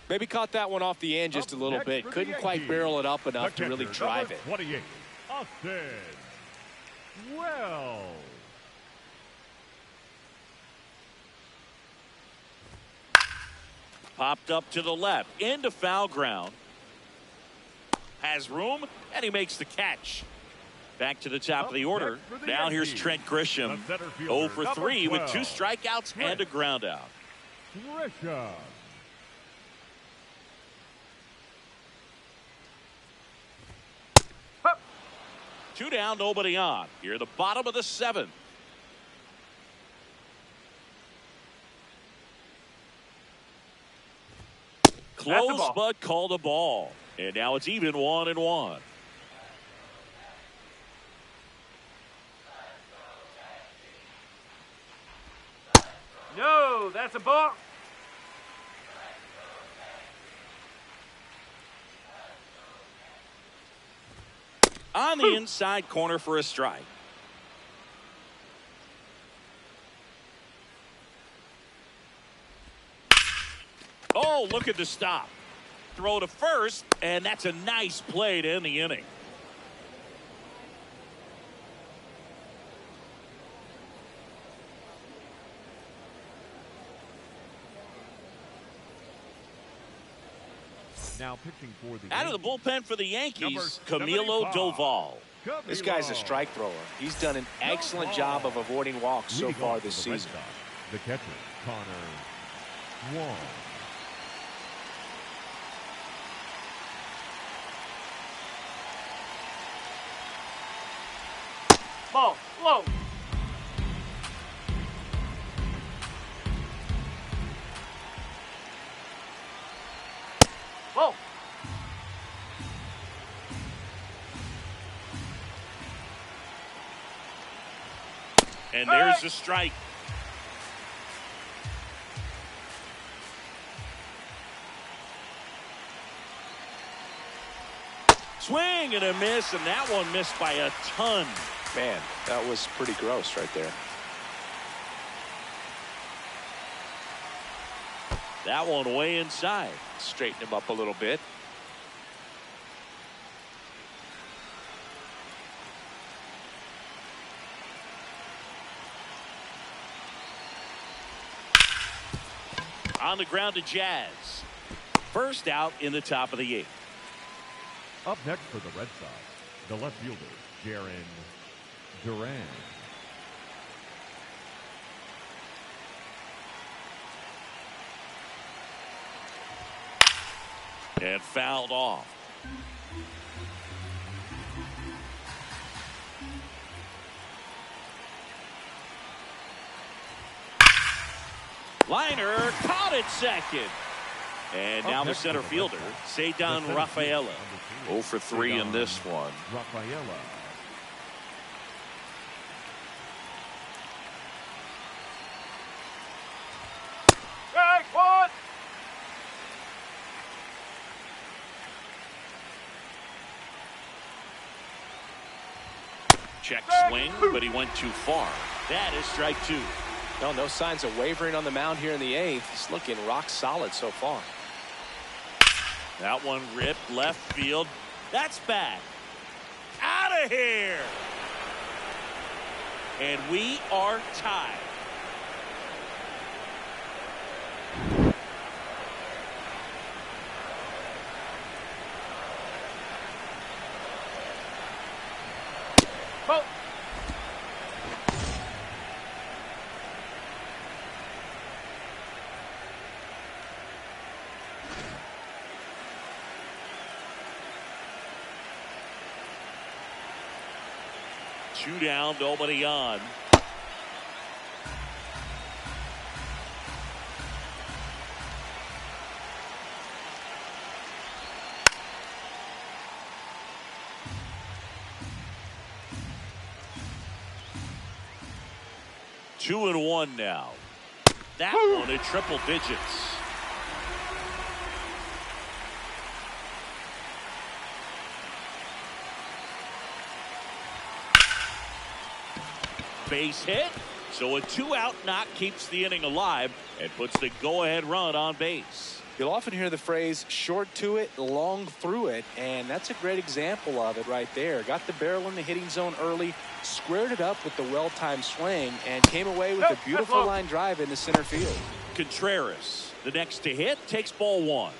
Maybe caught that one off the end just a little bit. Couldn't quite barrel it up enough to really drive it. 28, Austin Wells. Popped up to the left, into foul ground. Has room, and he makes the catch. Back to the top of the order. Now here's Trent Grisham. 0 for 3 with 2 strikeouts and a ground out. Grisham. Hup. 2 down, nobody on. Here, the bottom of the 7th. Close, but called a ball. And now it's even 1-1. No, that's a ball. On the inside corner for a strike. Oh, look at the stop. Throw to first, and that's a nice play to end the inning. Now pitching for the out of the bullpen for the Yankees, Camilo Doval. This guy's a strike thrower. He's done an excellent job of avoiding walks so far this season. The catcher, Connor Wong. Ball, low. Whoa. And there's the strike. Swing and a miss, and that one missed by a ton. Man, that was pretty gross right there. That one way inside. Straighten him up a little bit. On the ground to Jazz. First out in the top of the 8th. Up next for the Red Sox, the left fielder, Jaron Duran. And fouled off. Liner caught at second. And now the center fielder, Cedar Rafaela. 0 for 3 in this one. Rafaela. Strike one. Check swing, but he went too far. That is strike 2. No signs of wavering on the mound here in the 8th. He's looking rock solid so far. That one ripped left field. That's back. Out of here. And we are tied. Ball. Two down, nobody on. Two and one now. That one in triple digits. Base hit, so a 2-out knock keeps the inning alive and puts the go-ahead run on base. You'll often hear the phrase short to it, long through it, and that's a great example of it right there. Got the barrel in the hitting zone early, squared it up with the well-timed swing, and came away with a beautiful line drive into center field. Contreras, the next to hit, takes ball one.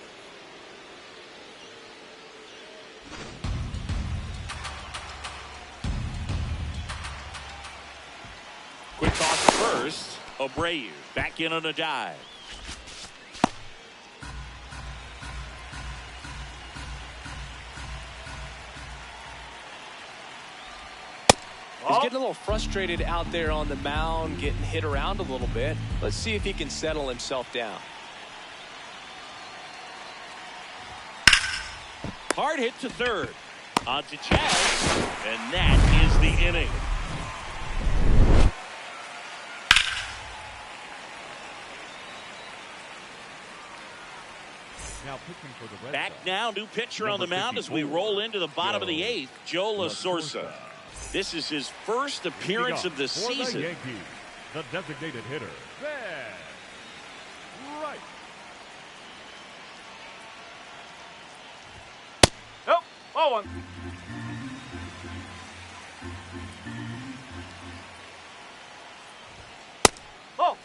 Quick toss to first. Abreu back in on a dive. He's getting a little frustrated out there on the mound, getting hit around a little bit. Let's see if he can settle himself down. Hard hit to third. On to Chaz, and that is the inning. Now pitching for the Red Back Sox. now, new pitcher on the Number mound as we 54, roll into the bottom of the Joe eighth, Joe La Sorsa. This is his first appearance of the For season. the Yankees, the designated hitter, Ben Wright. Nope. Ball one. Ball.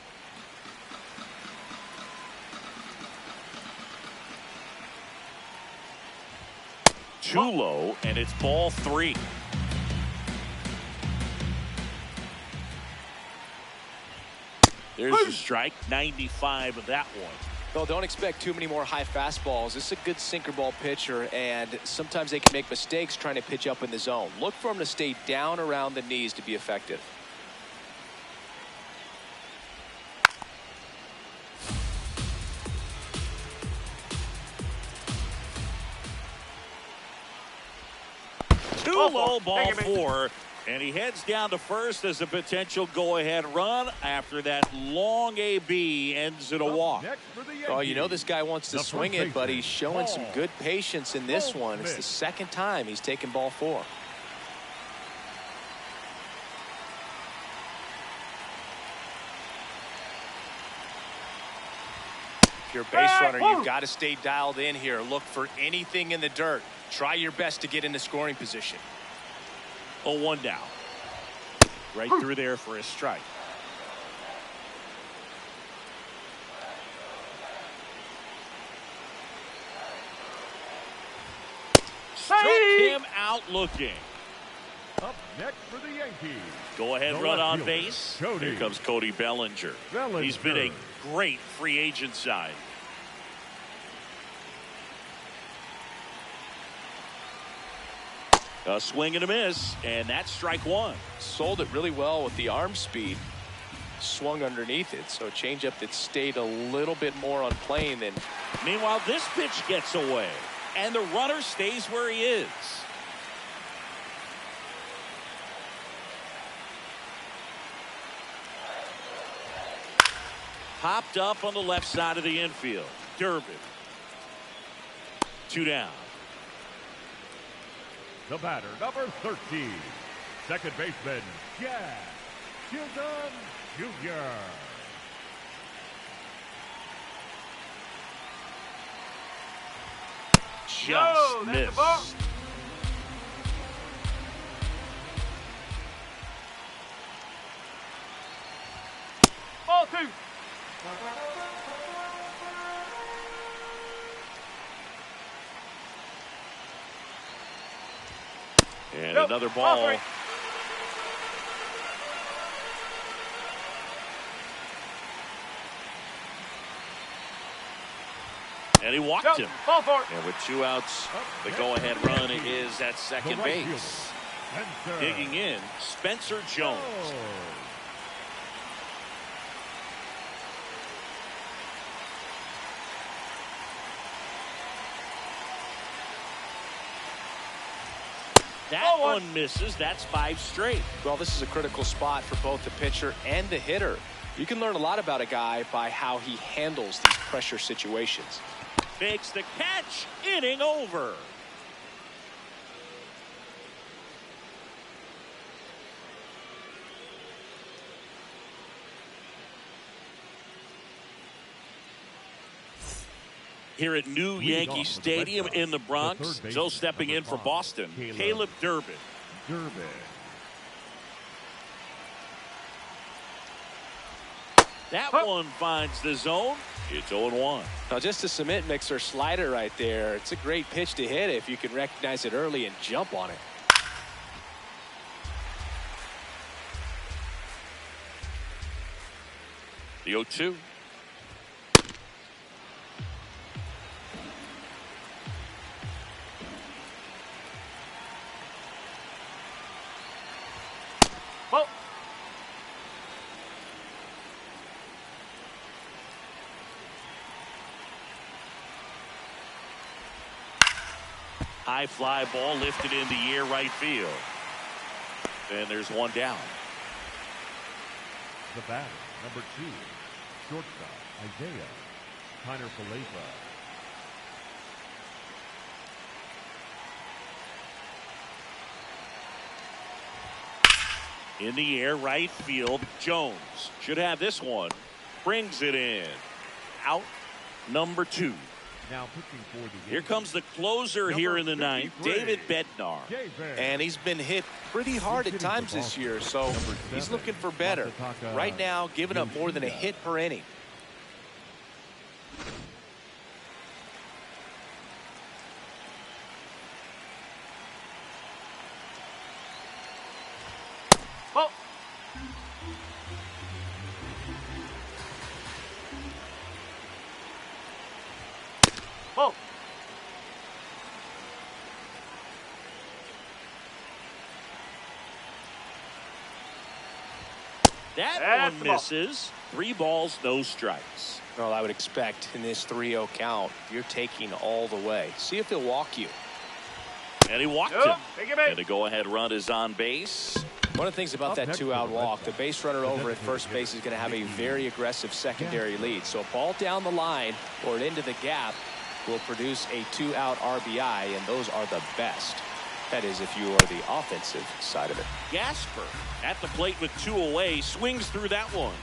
Too low, and it's ball three. There's a strike, 95 of that one. Well, don't expect too many more high fastballs. This is a good sinker ball pitcher, and sometimes they can make mistakes trying to pitch up in the zone. Look for him to stay down around the knees to be effective. Too low, ball four. And he heads down to first as a potential go-ahead run after that long AB ends in a walk. Oh, you know this guy wants to swing it, but he's showing some good patience in this one. It's the second time he's taken ball four. If you're a base runner, you've got to stay dialed in here. Look for anything in the dirt. Try your best to get into scoring position. 0-1 down. Right through there for a strike. Struck him out looking. Up next for the Yankees. Go ahead, The run left on fielder, base. Cody. Here comes Cody Bellinger. He's been a great free agent sign. A swing and a miss, and that's strike one. Sold it really well with the arm speed. Swung underneath it, so a changeup that stayed a little bit more on plane than. Meanwhile, this pitch gets away, and the runner stays where he is. Popped up on the left side of the infield. Durbin. 2 down. The batter, number 13, second baseman, Jack Chilton Jr. Just that's the ball. missed. Ball two. And Nope. another Ball ball. three. And he walked Nope. him. Ball four. And with 2 outs, the go-ahead run is at The second right base. fielder, Spencer. Digging in, Spencer Jones. Oh. That one misses. That's 5 straight. Well, this is a critical spot for both the pitcher and the hitter. You can learn a lot about a guy by how he handles these pressure situations. Makes the catch. Inning over. here at new Yankee Stadium in the Bronx. Joe stepping in for Boston. Caleb Durbin. That one finds the zone. It's 0-1. Now, just a cement mixer slider right there. It's a great pitch to hit if you can recognize it early and jump on it. The 0-2. Well, high fly ball lifted in the air right field. And there's one down. The batter, number 2, shortstop, Isaiah Kiner-Falefa. In the air right field, Jones should have this one. Brings it in. Out number 2. Now pitching for the Yankees. Here comes the closer here in the ninth, David Bednar. And he's been hit pretty hard at times this year, so he's looking for better. Right now, giving up more than a hit per inning. well. Well. That one misses. 3 balls, no strikes. Well, I would expect in this 3-0 count, you're taking all the way. See if he'll walk you. And he walked him. And the go-ahead run is on base. One of the things about that 2-out walk, the base runner over at first base is going to have a very aggressive secondary lead. So a ball down the line or into the gap will produce a 2-out RBI, and those are the best. That is, if you are the offensive side of it. Gasper at the plate with 2 away, swings through that one.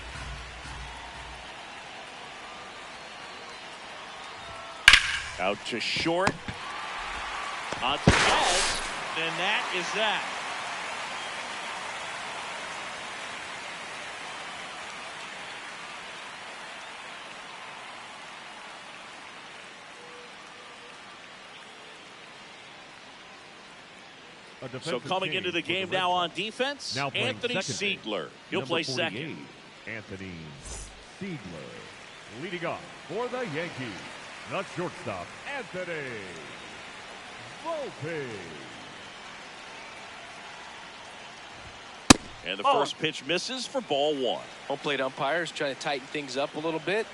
Out to short. On to Jazz. And that is that. So coming into the game now on defense, Anthony Siegler. He'll play second. Anthony Siegler leading off for the Yankees. The shortstop, Anthony Volpe. And the first pitch misses for ball 1. Home plate umpires trying to tighten things up a little bit.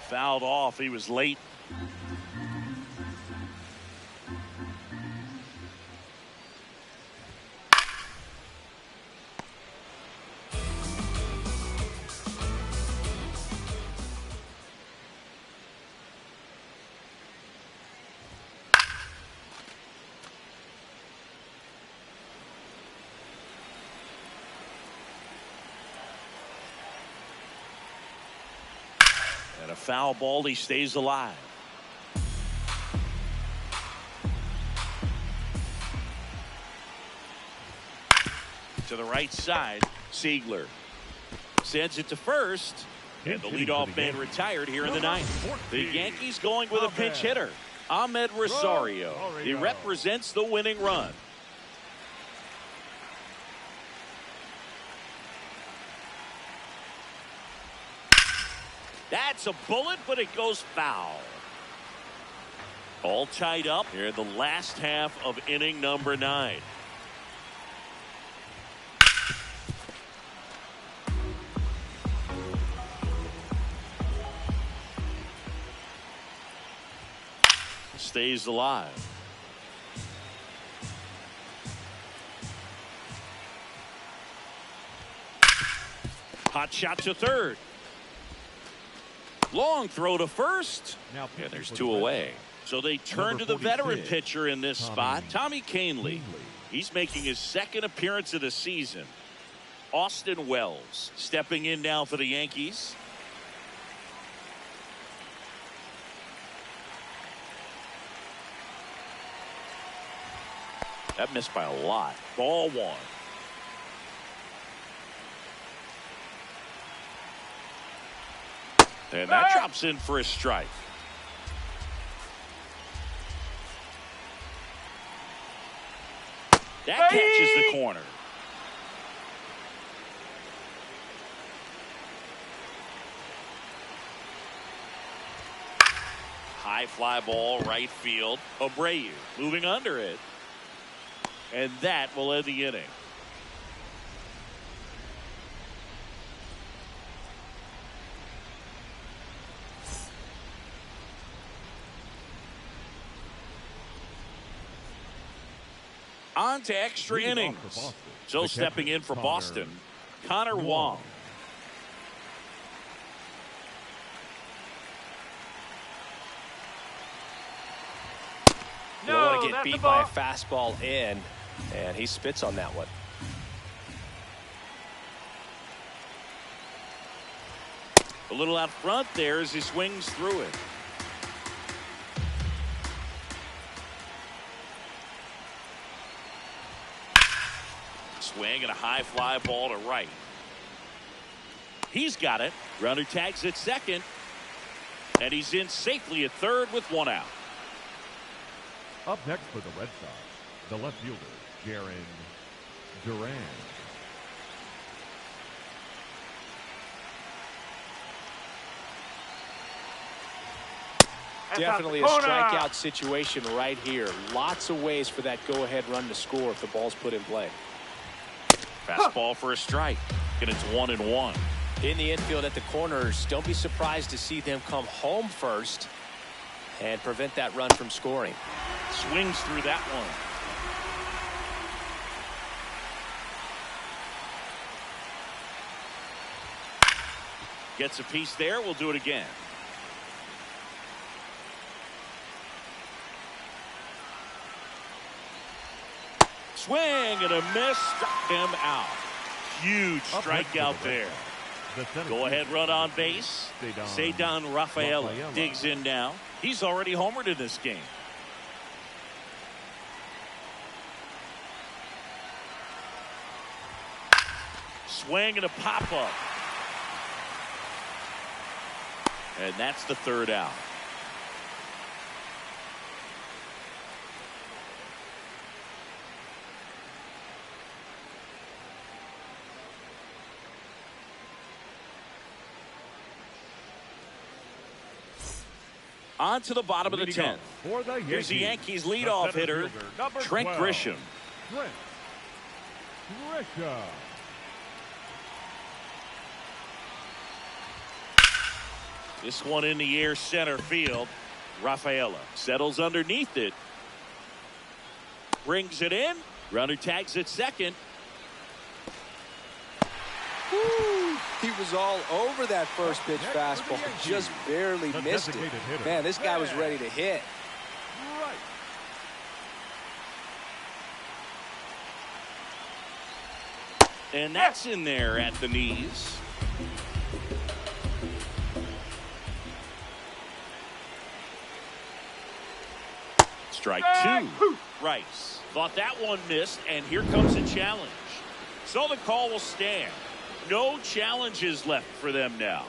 Fouled off. He was late. And a foul ball, he stays alive. To the right side, Siegler sends it to first. And the leadoff man retired here in the ninth. The Yankees going with a pinch hitter, Ahmed Rosario. He represents the winning run. That's a bullet, but it goes foul. All tied up here in the last half of inning number 9. Stays alive. Hot shot to third. Long throw to first. Now and there's 2 away. So they turn to the veteran pitcher in this spot, Tommy Kahnle. He's making his second appearance of the season. Austin Wells stepping in now for the Yankees. That missed by a lot. Ball one. And that drops in for a strike. That catches the corner. High fly ball, right field. Abreu moving under it. And that will end the inning. On to extra innings. So stepping in for Boston, Connor Wong. You don't want to get beat by a fastball in, and he spits on that one. A little out front there as he swings through it. Swing and a high fly ball to right. He's got it. Runner tags at second. And he's in safely at third with one out. Up next for the Red Sox, the left fielder, Jaron Duran. Definitely a strikeout situation right here. Lots of ways for that go-ahead run to score if the ball's put in play. Fastball for a strike. And it's 1-1. In the infield at the corners, don't be surprised to see them come home first and prevent that run from scoring. Swings through that one. Gets a piece there. We'll do it again. Swing and a miss. Struck him out. Huge strikeout there. Go ahead run on base. Cedar Rafaela digs in now. He's already homered in this game. Swing and a pop up. And that's the third out. On to the bottom of the 10th. Here's the Yankees leadoff hitter, Trent Grisham. This one in the air center field. Rafaela settles underneath it. Brings it in. Runner tags at second. Woo! He was all over that first pitch fastball. Just barely missed it. Man, this guy was ready to hit. And that's in there at the knees. Strike two. Rice thought that one missed, and here comes a challenge. So the call will stand. No challenges left for them now.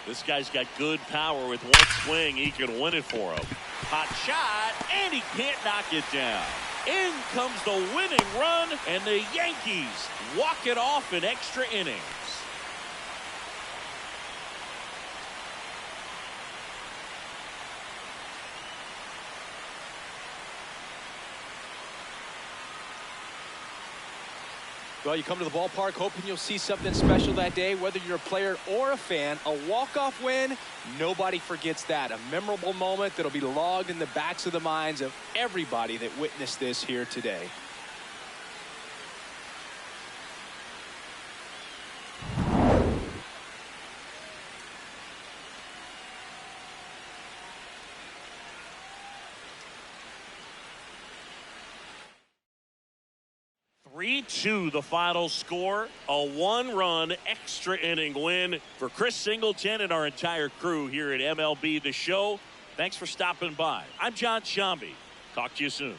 This guy's got good power. With one swing, he can win it for him. Hot shot, and he can't knock it down. In comes the winning run, and the Yankees walk it off in extra innings. Well, you come to the ballpark hoping you'll see something special that day, whether you're a player or a fan. A walk-off win, nobody forgets that. A memorable moment that'll be logged in the backs of the minds of everybody that witnessed this here today. 3-2 the final score. A one-run extra inning win for Chris Singleton and our entire crew here at MLB The Show. Thanks for stopping by. I'm John Shambi. Talk to you soon.